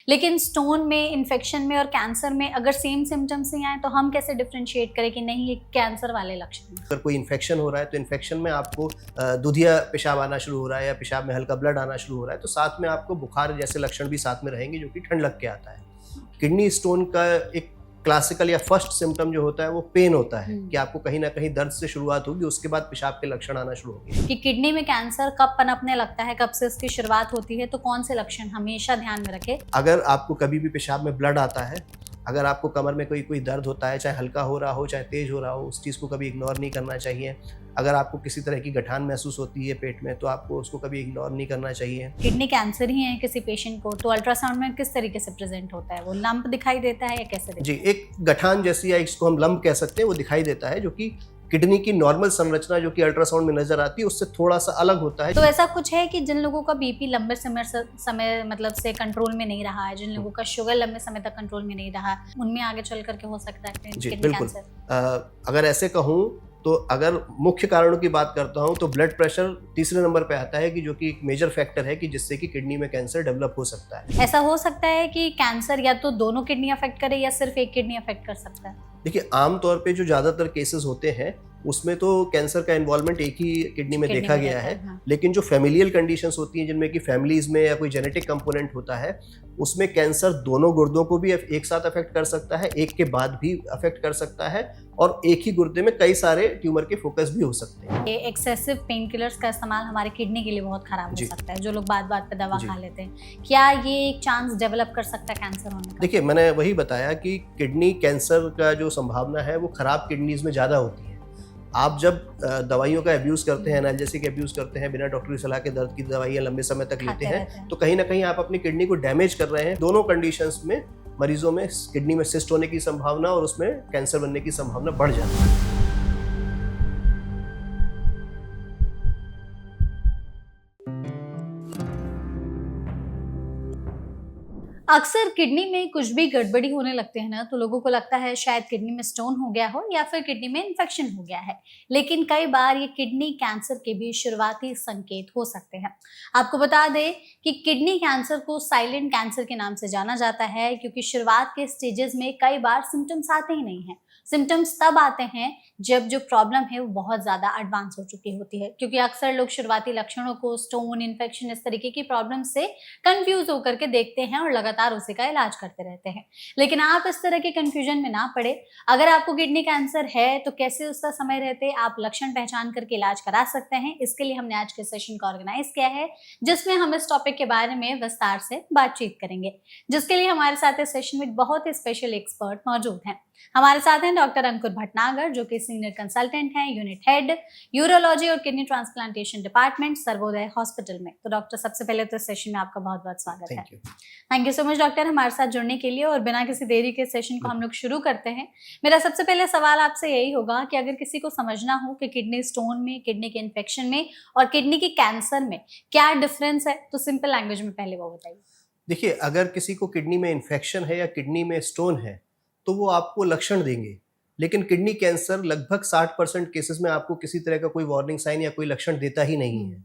लेकिन स्टोन में, इन्फेक्शन में और कैंसर में अगर सेम सिम्टम्स ही आए तो हम कैसे डिफरेंशिएट करें कि नहीं ये कैंसर वाले लक्षण हैं? अगर कोई इन्फेक्शन हो रहा है तो इन्फेक्शन में आपको दूधिया पेशाब आना शुरू हो रहा है या पेशाब में हल्का ब्लड आना शुरू हो रहा है तो साथ में आपको बुखार जैसे लक्षण भी साथ में रहेंगे, जो कि ठंड लग के आता है। किडनी स्टोन का एक क्लासिकल या फर्स्ट सिम्टम जो होता है वो पेन होता है कि आपको कहीं ना कहीं दर्द से शुरुआत होगी, उसके बाद पेशाब के लक्षण आना शुरू होंगे। कि किडनी में कैंसर कब पनपने लगता है, कब से उसकी शुरुआत होती है, तो कौन से लक्षण हमेशा ध्यान में रखें? अगर आपको कभी भी पेशाब में ब्लड आता है, अगर आपको कमर में कोई दर्द होता है, चाहे हल्का हो रहा हो चाहे तेज हो रहा हो, उस चीज़ को कभी इग्नोर नहीं करना चाहिए। अगर आपको किसी तरह की गठान महसूस होती है पेट में तो आपको उसको कभी इग्नोर नहीं करना चाहिए। किडनी कैंसर ही है किसी पेशेंट को तो अल्ट्रासाउंड में किस तरीके से प्रेजेंट होता है? वो लंप दिखाई देता है या कैसे दिखता जी, एक गठान जैसी या इसको हम लंप कह सकते हैं, वो दिखाई देता है, जो कि किडनी की नॉर्मल संरचना जो कि अल्ट्रासाउंड में नजर आती है उससे थोड़ा सा अलग होता है। तो ऐसा कुछ है कि जिन लोगों का बीपी लंबे समय मतलब से कंट्रोल में नहीं रहा है, जिन लोगों का शुगर लंबे समय तक कंट्रोल में नहीं रहा, उनमें आगे चल करके हो सकता है जी किडनी बिल्कुल। कैंसर? अगर ऐसे कहूँ तो अगर मुख्य कारणों की बात करता हूँ तो ब्लड प्रेशर तीसरे नंबर पे आता है, कि जो कि एक मेजर फैक्टर है कि जिससे कि किडनी में कैंसर डेवलप हो सकता है। ऐसा हो सकता है कि कैंसर या तो दोनों किडनी अफेक्ट करे या सिर्फ एक किडनी अफेक्ट कर सकता है? देखिए, आमतौर पे जो ज़्यादातर केसेस होते हैं उसमें तो कैंसर का इन्वॉल्वमेंट एक ही किडनी में देखा गया है। हाँ। लेकिन जो फैमिलियल कंडीशंस होती हैं जिनमें कि फैमिलीज में या कोई जेनेटिक कंपोनेंट होता है, उसमें कैंसर दोनों गुर्दों को भी एक साथ अफेक्ट कर सकता है, एक के बाद भी अफेक्ट कर सकता है, और एक ही गुर्दे में कई सारे ट्यूमर के फोकस भी हो सकते हैं। ये एक्सेसिव पेन किलर्स का इस्तेमाल हमारे किडनी के लिए बहुत खराब हो सकता है, जो लोग बात बात पे दवा खा लेते हैं। क्या ये एक चांस डेवलप कर सकता है कैंसर होने का? देखिए, मैंने वही बताया कि किडनी कैंसर का जो संभावना है वो खराब किडनीज में ज़्यादा होती है। आप जब दवाइयों का अब्यूज़ करते हैं, एनाल्जेसिक अब्यूज़ करते हैं, बिना डॉक्टरी सलाह के दर्द की दवाइयाँ लंबे समय तक लेते हैं, तो कहीं ना कहीं आप अपनी किडनी को डैमेज कर रहे हैं। दोनों कंडीशंस में मरीजों में किडनी में सिस्ट होने की संभावना और उसमें कैंसर बनने की संभावना बढ़ जाती है। अक्सर किडनी में कुछ भी गड़बड़ी होने लगते हैं ना, तो लोगों को लगता है शायद किडनी में स्टोन हो गया हो या फिर किडनी में इन्फेक्शन हो गया है। लेकिन कई बार ये किडनी कैंसर के भी शुरुआती संकेत हो सकते हैं। आपको बता दें कि किडनी कैंसर को साइलेंट कैंसर के नाम से जाना जाता है, क्योंकि शुरुआत के स्टेजेस में कई बार सिम्टम्स आते ही नहीं हैं। सिम्टम्स तब आते हैं जब जो प्रॉब्लम है वो बहुत ज़्यादा एडवांस हो चुकी होती है, क्योंकि अक्सर लोग शुरुआती लक्षणों को स्टोन, इन्फेक्शन, इस तरीके की प्रॉब्लम से कंफ्यूज होकर के देखते हैं और लगातार उसी का इलाज करते रहते हैं। लेकिन आप इस तरह के कंफ्यूजन में ना पड़े। अगर आपको किडनी कैंसर है तो कैसे उसका समय रहते आप लक्षण पहचान करके इलाज करा सकते हैं, इसके लिए हमने आज के सेशन को ऑर्गेनाइज किया है, जिसमें हम इस टॉपिक के बारे में विस्तार से बातचीत करेंगे। जिसके लिए हमारे साथ इस सेशन में बहुत ही स्पेशल एक्सपर्ट मौजूद हैं। हमारे साथ हैं डॉक्टर अंकुर भटनागर, जो कि सीनियर कंसल्टेंट हैं, यूनिट हेड यूरोलॉजी और kidney transplantation department, Sarvodaya hospital में। तो डॉक्टर, सबसे पहले तो इस सेशन में आपका बहुत बहुत स्वागत है। Thank you so much doctor, हमारे साथ जुड़ने के लिए। और बिना किसी देरी के सेशन को हम लोग शुरू करते हैं। मेरा सबसे पहले सवाल आपसे यही होगा कि अगर किसी को समझना हो कि किडनी स्टोन में, किडनी के इन्फेक्शन में और किडनी के कैंसर में क्या डिफरेंस है, तो सिंपल लैंग्वेज में पहले वो बताइए। देखिए, अगर किसी को किडनी में इन्फेक्शन है या किडनी में स्टोन है तो वो आपको लक्षण देंगे, लेकिन किडनी कैंसर लगभग 60% केसेस में आपको किसी तरह का कोई वार्निंग साइन या कोई लक्षण देता ही नहीं है।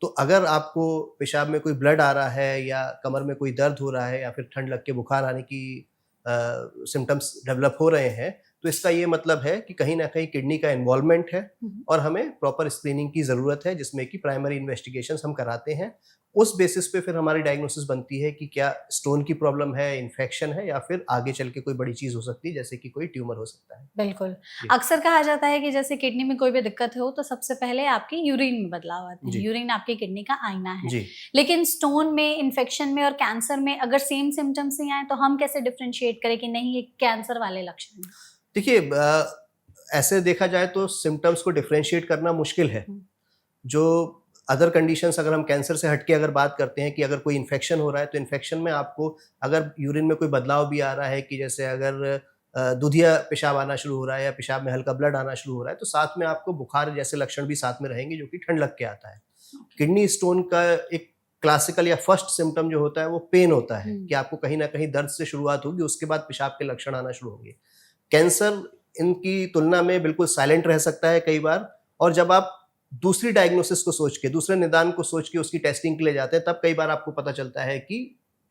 तो अगर आपको पेशाब में कोई ब्लड आ रहा है या कमर में कोई दर्द हो रहा है या फिर ठंड लग के बुखार आने की सिम्टम्स डेवलप हो रहे हैं, तो इसका ये मतलब है कि कहीं ना कहीं किडनी का इन्वॉल्वमेंट है और हमें प्रॉपर स्क्रीनिंग की ज़रूरत है, जिसमें कि प्राइमरी इन्वेस्टिगेशंस हम कराते हैं। उस बेसिस पे फिर हमारी डायग्नोसिस बनती है कि क्या स्टोन की प्रॉब्लम है, इन्फेक्शन है, या फिर आगे चल के कोई बड़ी चीज़ हो सकती है, जैसे कि कोई ट्यूमर हो सकता है। बिल्कुल। अक्सर कहा जाता है कि जैसे किडनी में कोई भी दिक्कत हो तो सबसे पहले आपकी यूरिन में बदलाव आते हैं। यूरिन आपकी किडनी का आईना है। लेकिन स्टोन में, इन्फेक्शन में और कैंसर में अगर सेम सिम्टम्स ही आए तो हम कैसे डिफरेंशिएट करें कि नहीं ये कैंसर वाले लक्षण हैं? देखिए, ऐसे देखा जाए तो सिम्टम्स को डिफरेंशिएट करना मुश्किल है। जो अदर कंडीशंस, अगर हम कैंसर से हटके अगर बात करते हैं कि अगर कोई इन्फेक्शन हो रहा है तो इन्फेक्शन में आपको अगर यूरिन में कोई बदलाव भी आ रहा है, कि जैसे अगर दूधिया पेशाब आना शुरू हो रहा है या पेशाब में हल्का ब्लड आना शुरू हो रहा है, तो साथ में आपको बुखार जैसे लक्षण भी साथ में रहेंगे, जो कि ठंड लग के आता है। किडनी स्टोन का एक क्लासिकल या फर्स्ट सिम्टम जो होता है वो पेन होता है, कि आपको कहीं ना कहीं दर्द से शुरुआत होगी, उसके बाद पेशाब के लक्षण आना शुरू होंगे। कैंसर इनकी तुलना में बिल्कुल साइलेंट रह सकता है कई बार, और जब आप दूसरी डायग्नोसिस को सोच के, दूसरे निदान को सोच के उसकी टेस्टिंग के लिए जाते हैं, तब कई बार आपको पता चलता है कि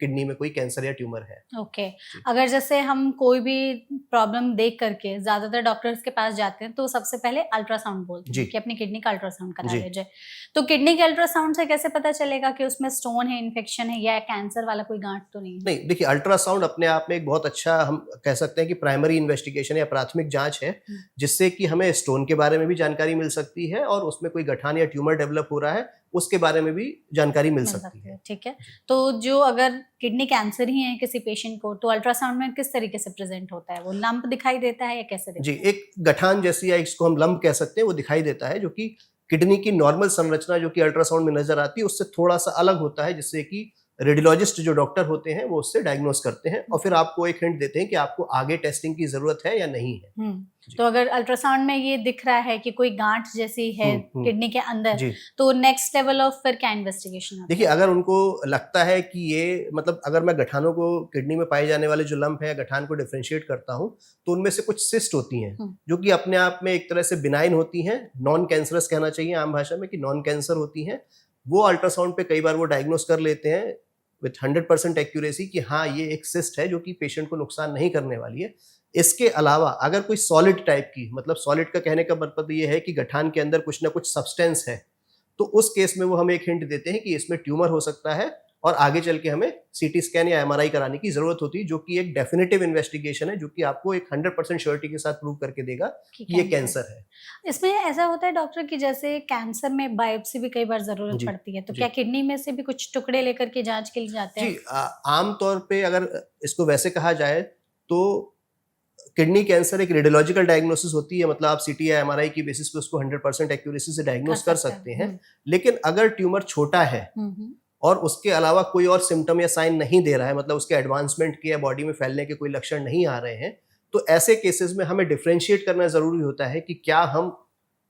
किडनी में कोई कैंसर या ट्यूमर है। ओके। अगर जैसे हम कोई भी प्रॉब्लम देख करके ज्यादातर डॉक्टर्स के पास जाते हैं तो सबसे पहले अल्ट्रासाउंड बोलते जी। हैं कि अपनी किडनी का अल्ट्रासाउंड करा जी। लीजिए। तो किडनी के अल्ट्रासाउंड से कैसे पता चलेगा कि उसमें स्टोन है, इन्फेक्शन है या कैंसर वाला कोई गांठ तो नहीं है? नहीं, देखिए अल्ट्रासाउंड अपने आप में एक बहुत अच्छा, हम कह सकते हैं कि प्राइमरी इन्वेस्टिगेशन या प्राथमिक जांच है, जिससे कि हमें स्टोन के बारे में भी जानकारी मिल सकती है और उसमें कोई गठान या ट्यूमर डेवलप हो रहा है उसके बारे में भी जानकारी मिल सकती है। ठीक है। तो जो अगर किडनी कैंसर ही है किसी पेशेंट को तो अल्ट्रासाउंड में किस तरीके से प्रेजेंट होता है? वो लंप दिखाई देता है या कैसे दिखता जी, है? एक गठान जैसी या इसको हम लंप कह सकते हैं वो दिखाई देता है, जो कि किडनी की नॉर्मल संरचना जो कि अल्ट्रासाउंड में नजर आती है उससे थोड़ा सा अलग होता है, जिससे कि रेडियोलॉजिस्ट जो डॉक्टर होते हैं वो उससे डायग्नोस करते हैं और फिर आपको एक हिंट देते हैं कि आपको आगे टेस्टिंग की जरूरत है या नहीं है। तो अगर अल्ट्रासाउंड में ये दिख रहा है कि कोई गांठ जैसी है किडनी के अंदर, जी। तो नेक्स्ट लेवल ऑफ फिर क्या इन्वेस्टिगेशन होता है? देखिए, अगर उनको लगता है कि ये मतलब अगर मैं गठानों को, किडनी में पाए जाने वाले जो लंप है गठान को डिफरेंशिएट करता हूँ तो उनमें से कुछ सिस्ट होती हैं जो कि अपने आप में एक तरह से बिनाइन होती हैं, नॉन कैंसरस कहना चाहिए आम भाषा में कि नॉन कैंसर होती हैं। वो अल्ट्रासाउंड पे कई बार वो डायग्नोस कर लेते हैं विथ 100% एक्यूरेसी कि हाँ ये एक सिस्ट है जो कि पेशेंट को नुकसान नहीं करने वाली है। इसके अलावा अगर कोई सॉलिड टाइप की, मतलब सॉलिड का कहने का मतलब ये है कि गठान के अंदर कुछ ना कुछ सब्सटेंस है, तो उस केस में वो हमें एक हिंट देते हैं कि इसमें ट्यूमर हो सकता है और आगे चल के हमें सीटी स्कैन या एमआरआई कराने की जरूरत होती है, जो कि एक डेफिनेटिव इन्वेस्टिगेशन है जो कि आपको एक 100% श्योरिटी के साथ प्रूव करके देगा कि ये कैंसर है। इसमें ऐसा होता है डॉक्टर कि जैसे कैंसर में बायोप्सी भी कई बार जरूरत पड़ती है, तो क्या किडनी में से भी कुछ टुकड़े लेकर के जांच के लिए जाते हैं? जी, आमतौर पे अगर इसको वैसे कहा जाए तो किडनी कैंसर एक रेडियोलॉजिकल डायग्नोसिस होती है, मतलब आप सीटी या एमआरआई की बेसिस पे उसको 100% एक्यूरेसी से डायग्नोस कर सकते हैं। लेकिन अगर ट्यूमर छोटा है और उसके अलावा कोई और सिम्टम या साइन नहीं दे रहा है, मतलब उसके एडवांसमेंट के या बॉडी में फैलने के कोई लक्षण नहीं आ रहे हैं, तो ऐसे केसेस में हमें डिफरेंशिएट करना जरूरी होता है कि क्या हम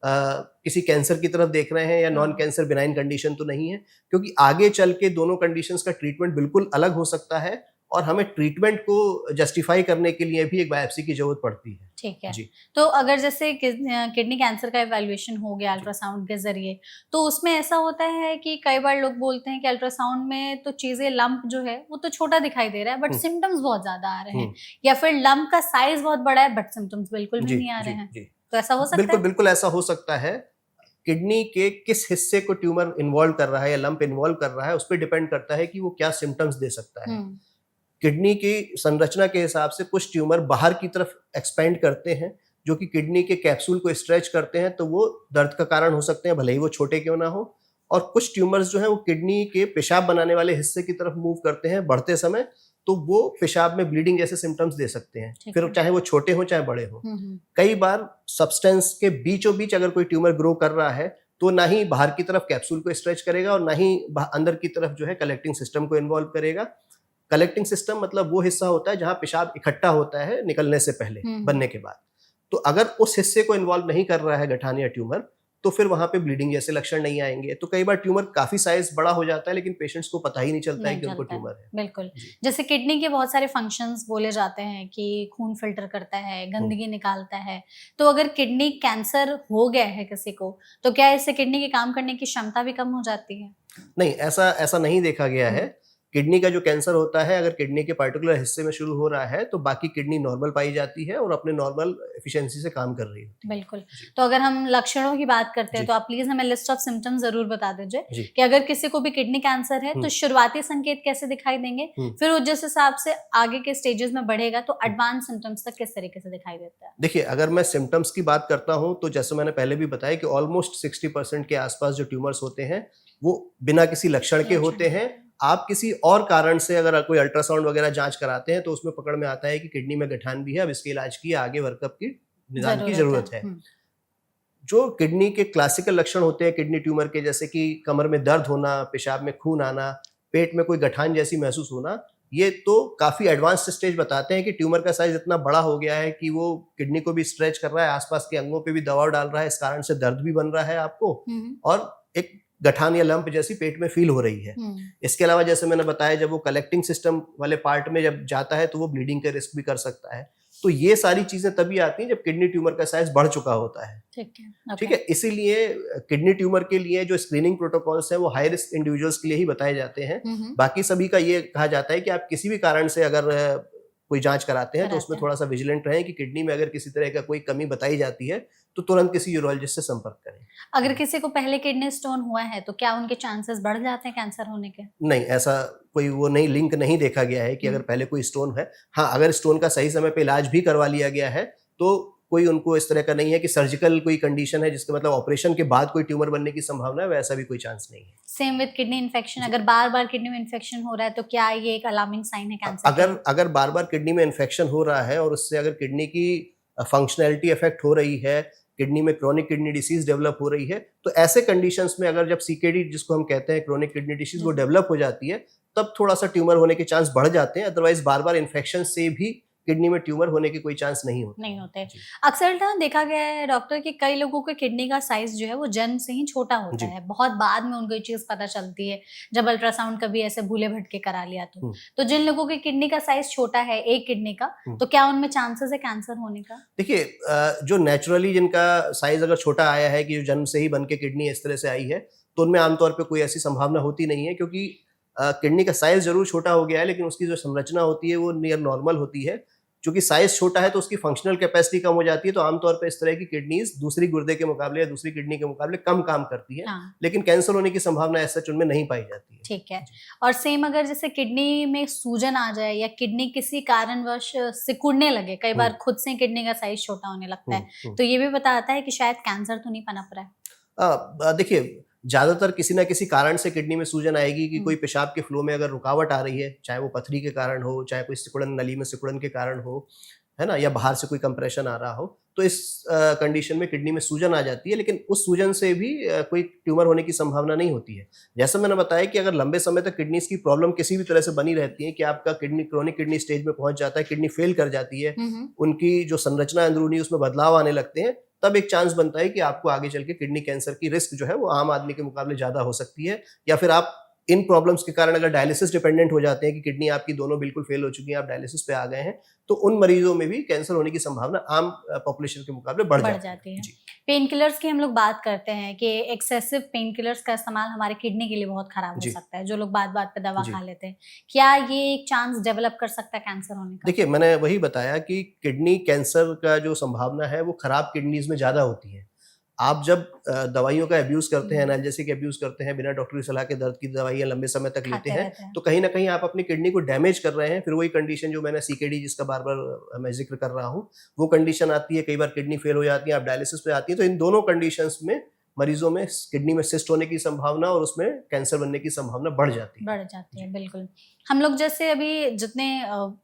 किसी कैंसर की तरफ देख रहे हैं या नॉन कैंसर बिनाइन कंडीशन तो नहीं है, क्योंकि आगे चल के दोनों कंडीशंस का ट्रीटमेंट बिल्कुल अलग हो सकता है और हमें ट्रीटमेंट को जस्टिफाई करने के लिए भी एक बायोप्सी की जरूरत पड़ती है। ठीक है। जी। तो अगर जैसे किडनी कैंसर का इवैल्यूएशन हो गया अल्ट्रासाउंड के जरिए, तो उसमें ऐसा होता है कि कई बार लोग बोलते हैं कि अल्ट्रासाउंड में तो चीजें, लंप जो है वो तो छोटा दिखाई दे रहा है बट सिम्टम्स बहुत ज्यादा आ रहे हैं, या फिर लंप का साइज बहुत बड़ा है बट सिम्टम्स बिल्कुल भी नहीं आ रहे हैं, तो ऐसा हो सकता है? बिल्कुल ऐसा हो सकता है। किडनी के किस हिस्से को ट्यूमर इन्वॉल्व कर रहा है या लंप इन्वॉल्व कर रहा है उस पर डिपेंड करता है कि वो क्या सिम्टम्स दे सकता है। किडनी की संरचना के हिसाब से कुछ ट्यूमर बाहर की तरफ एक्सपेंड करते हैं जो कि किडनी के कैप्सूल को स्ट्रेच करते हैं, तो वो दर्द का कारण हो सकते हैं भले ही वो छोटे क्यों ना हो। और कुछ ट्यूमर्स जो है वो किडनी के पेशाब बनाने वाले हिस्से की तरफ मूव करते हैं बढ़ते समय, तो वो पेशाब में ब्लीडिंग जैसे सिम्टम्स दे सकते हैं, फिर चाहे वो छोटे हो चाहे बड़े हो। कई बार सब्सटेंस के बीचों बीच अगर कोई ट्यूमर ग्रो कर रहा है तो ना ही बाहर की तरफ कैप्सूल को स्ट्रेच करेगा और ना ही अंदर की तरफ जो है कलेक्टिंग सिस्टम को इन्वॉल्व करेगा। कलेक्टिंग सिस्टम मतलब वो हिस्सा होता है जहां पेशाब इकट्ठा होता है निकलने से पहले, बनने के बाद। तो अगर उस हिस्से को इन्वॉल्व नहीं कर रहा है गठान या ट्यूमर, तो फिर वहां पे ब्लीडिंग जैसे लक्षण नहीं आएंगे। तो कई बार ट्यूमर काफी साइज बड़ा हो जाता है लेकिन पेशेंट्स को पता ही नहीं चलता है कि उनको ट्यूमर है। बिल्कुल। जैसे किडनी के बहुत सारे फंक्शंस बोले जाते हैं कि खून फिल्टर करता है, गंदगी निकालता है, तो अगर किडनी कैंसर हो गया है किसी को, तो क्या इससे किडनी के काम करने की क्षमता भी कम हो जाती है? नहीं, ऐसा नहीं देखा गया है। किडनी का जो कैंसर होता है अगर किडनी के पर्टिकुलर हिस्से में शुरू हो रहा है तो बाकी किडनी नॉर्मल पाई जाती है और अपने नॉर्मल एफिशिएंसी से काम कर रही है। बिल्कुल। तो अगर हम लक्षणों की बात करते हैं तो आप प्लीज हमें लिस्ट ऑफ सिम्टम्स जरूर बता दीजिए कि अगर किसी को भी किडनी कैंसर है तो शुरुआती संकेत कैसे दिखाई देंगे, फिर वो जिस हिसाब से आगे के स्टेजेस में बढ़ेगा तो एडवांस सिम्टम्स तक किस तरीके से दिखाई देता है? देखिए, अगर मैं सिम्टम्स की बात करता हूँ तो जैसे मैंने पहले भी बताया कि ऑलमोस्ट 60% के आसपास जो ट्यूमर्स होते हैं वो बिना किसी लक्षण के होते हैं। आप किसी और कारण से अगर कोई अल्ट्रासाउंड वगैरह जांच कराते हैं तो उसमें पकड़ में आता है कि किडनी में गठान भी है, अब इसके इलाज की आगे वर्कअप की निदान की जरूरत है। जो किडनी के क्लासिकल लक्षण होते हैं किडनी ट्यूमर के, जैसे कि कमर में दर्द होना, पेशाब में खून आना, पेट में कोई गठान जैसी महसूस होना, ये तो काफी एडवांस स्टेज बताते हैं कि ट्यूमर का साइज इतना बड़ा हो गया है कि वो किडनी को भी स्ट्रेच कर रहा है, आसपास के अंगों पे भी दबाव डाल रहा है, इस कारण से दर्द भी बन रहा है आपको और एक गठान या लंप जैसी पेट में फील हो रही है। इसके अलावा जैसे मैंने बताया जब वो कलेक्टिंग सिस्टम वाले पार्ट में जब जाता है तो वो ब्लीडिंग का रिस्क भी कर सकता है। तो ये सारी चीजें तभी आती हैं जब किडनी ट्यूमर का साइज बढ़ चुका होता है। ठीक है, ठीक है, इसीलिए किडनी ट्यूमर के लिए जो स्क्रीनिंग प्रोटोकॉल्स हैं वो हाई रिस्क इंडिविजुअल्स के लिए ही बताए जाते हैं। बाकी सभी का ये कहा जाता है कि आप किसी भी कारण से अगर कोई जांच कराते हैं तो उसमें थोड़ा सा विजिलेंट रहें कि किडनी में अगर किसी तरह का कोई कमी बताई जाती है तो तुरंत किसी यूरोलॉजिस्ट से संपर्क करें। अगर किसी को पहले किडनी स्टोन हुआ है तो क्या उनके चांसेस बढ़ जाते हैं कैंसर होने के? नहीं, ऐसा कोई वो नहीं लिंक नहीं देखा गया है कि अगर पहले कोई स्टोन है। हाँ, अगर स्टोन का सही समय पे इलाज भी करवा लिया गया है तो कोई उनको इस तरह का नहीं है कि सर्जिकल कोई कंडीशन है जिसका मतलब ऑपरेशन के बाद कोई ट्यूमर बनने की संभावना है, वैसा भी कोई चांस नहीं है। सेम विद किडनी इन्फेक्शन, अगर बार बार किडनी में इन्फेक्शन हो रहा है तो क्या ये एक अलार्मिंग साइन है कैंसर? अगर बार बार किडनी में इन्फेक्शन हो रहा है और उससे अगर किडनी की फंक्शनैलिटी अफेक्ट हो रही है, किडनी में क्रोनिक किडनी डिसीज डेवलप हो रही है, तो ऐसे कंडीशंस में अगर जब सीकेडी जिसको हम कहते हैं क्रोनिक किडनी डिसीज वो डेवलप हो जाती है तब थोड़ा सा ट्यूमर होने के चांस बढ़ जाते हैं। अदरवाइज बार बार इन्फेक्शन से भी किडनी में ट्यूमर होने के कोई चांस नहीं होते। अक्सर ना देखा गया है डॉक्टर कि कई लोगों के किडनी का साइज जो है वो जन्म से ही छोटा होता है, बहुत बाद में उनको ये चीज पता चलती है जब अल्ट्रासाउंड कभी ऐसे भूले भटके करा लिया तो जिन लोगों की किडनी का साइज छोटा है एक किडनी का, तो क्या उनमें चांसेस है कैंसर होने का? देखिए, जो नेचुरली जिनका साइज अगर छोटा आया है कि जो जन्म से ही बन के किडनी इस तरह से आई है तो उनमें आमतौर पर कोई ऐसी संभावना होती नहीं है, क्योंकि किडनी का साइज जरूर छोटा हो गया है लेकिन उसकी जो संरचना होती है वो नियर नॉर्मल होती है। क्योंकि साइज छोटा है तो उसकी फंक्शनल कैपेसिटी कम हो जाती है, तो आमतौर पर इस तरह की किडनीज दूसरी गुर्दे के मुकाबले या दूसरी किडनी के मुकाबले कम काम करती है। लेकिन कैंसर होने की संभावना ऐसा उनमें नहीं पाई जाती है। ठीक है, और सेम अगर जैसे किडनी में सूजन आ जाए या किडनी किसी कारणवश सिकुड़ने लगे, कई बार खुद से किडनी का साइज छोटा होने लगता है, तो ये भी बताता है कि शायद कैंसर तो नहीं पनप रहा है। देखिए, ज्यादातर किसी ना किसी कारण से किडनी में सूजन आएगी कि कोई पेशाब के फ्लो में अगर रुकावट आ रही है, चाहे वो पथरी के कारण हो, चाहे कोई सिकुड़न नली में सिकुड़न के कारण हो, है ना, या बाहर से कोई कंप्रेशन आ रहा हो, तो इस कंडीशन में किडनी में सूजन आ जाती है। लेकिन उस सूजन से भी कोई ट्यूमर होने की संभावना नहीं होती है। जैसा मैंने बताया कि अगर लंबे समय तक किडनीज की प्रॉब्लम किसी भी तरह से बनी रहती है कि आपका किडनी क्रोनिक किडनी स्टेज में पहुंच जाता है, किडनी फेल कर जाती है, उनकी जो संरचना अंदरूनी उसमें बदलाव आने लगते हैं, तब एक चांस बनता है कि आपको आगे चल के किडनी कैंसर की रिस्क जो है वो आम आदमी के मुकाबले ज्यादा हो सकती है। या फिर आप इन प्रॉब्लम्स के कारण अगर डायलिसिस डिपेंडेंट हो जाते हैं कि किडनी आपकी दोनों बिल्कुल फेल हो चुकी है, आप डायलिसिस पे आ गए हैं, तो उन मरीजों में भी कैंसर होने की संभावना आम पॉपुलेशन के मुकाबले बढ़ जाती है। पेन किलर्स की हम लोग बात करते हैं कि एक्सेसिव पेन किलर्स का इस्तेमाल हमारे किडनी के लिए बहुत खराब हो सकता है, जो लोग बात पे दवा खा लेते हैं, क्या ये एक चांस डेवलप कर सकता है कैंसर होने का? देखिए, मैंने वही बताया कि किडनी कैंसर का जो संभावना है वो खराब किडनीज में ज्यादा होती है। आप जब दवाइयों का अब्यूज करते हैं, एनाल्जेसिक अब्यूज करते हैं, बिना डॉक्टर की सलाह के दर्द की दवाइयां लंबे समय तक लेते हैं, तो कहीं ना कहीं आप अपनी किडनी को डैमेज कर रहे हैं। फिर वही कंडीशन जो मैंने सीकेडी जिसका बार बार मैं जिक्र कर रहा हूँ, वो कंडीशन आती है, कई बार किडनी फेल हो जाती है, आप डायलिसिस पे आती है। तो इन दोनों कंडीशंस में मरीजों में किडनी में सिस्ट होने की संभावना और उसमें कैंसर बनने की संभावना बढ़ जाती है। बिल्कुल। हम लोग जैसे अभी जितने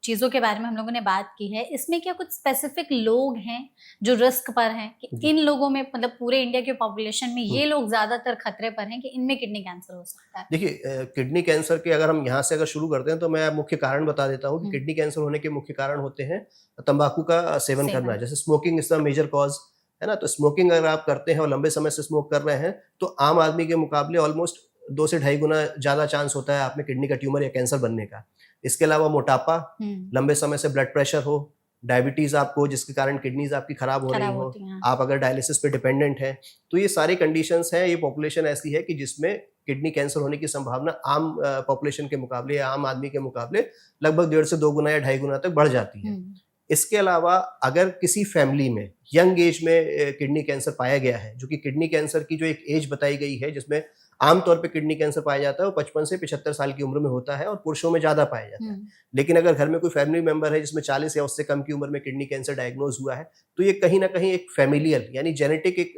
चीज़ों के बारे में हम लोगों ने बात की है, इसमें क्या कुछ स्पेसिफिक लोग हैं जो रिस्क पर हैं कि इन लोगों में, मतलब पूरे इंडिया के पॉपुलेशन में ये लोग ज्यादातर खतरे पर हैं कि इनमें किडनी कैंसर हो सकता है? देखिए, किडनी कैंसर के अगर हम यहाँ से अगर शुरू करते हैं तो मैं मुख्य कारण बता देता हूँ कि किडनी कैंसर होने के मुख्य कारण होते हैं तंबाकू का सेवन करना, जैसे smoking is the major cause, है ना। तो स्मोकिंग अगर आप करते हैं और लंबे समय से स्मोक कर रहे हैं तो आम आदमी के मुकाबले ऑलमोस्ट 2 से 2.5 गुना ज्यादा चांस होता है आप में किडनी का ट्यूमर या कैंसर बनने का। इसके अलावा मोटापा, लंबे समय से ब्लड प्रेशर हो, डायबिटीज आपको जिसके कारण किडनीज आपकी खराब हो रही हो, आप अगर डायलिसिस पे डिपेंडेंट है, तो ये सारी कंडीशंस हैं। ये पॉपुलेशन ऐसी है कि जिसमें किडनी कैंसर होने की संभावना आम पॉपुलेशन के मुकाबले या आम आदमी के मुकाबले लगभग 1.5 से 2 गुना या 2.5 गुना तक बढ़ जाती है। इसके अलावा अगर किसी फैमिली में यंग एज में किडनी कैंसर पाया गया है, जो कि किडनी कैंसर की जो एक एज बताई गई है जिसमें आमतौर पे किडनी कैंसर पाया जाता है वो 55 से 75 साल की उम्र में होता है और पुरुषों में ज्यादा पाया जाता है। लेकिन अगर घर में कोई फैमिली मेंबर है जिसमें 40 या उससे कम की उम्र में किडनी कैंसर डायग्नोज हुआ है, तो ये कहीं ना कहीं एक फैमिलियल यानी जेनेटिक एक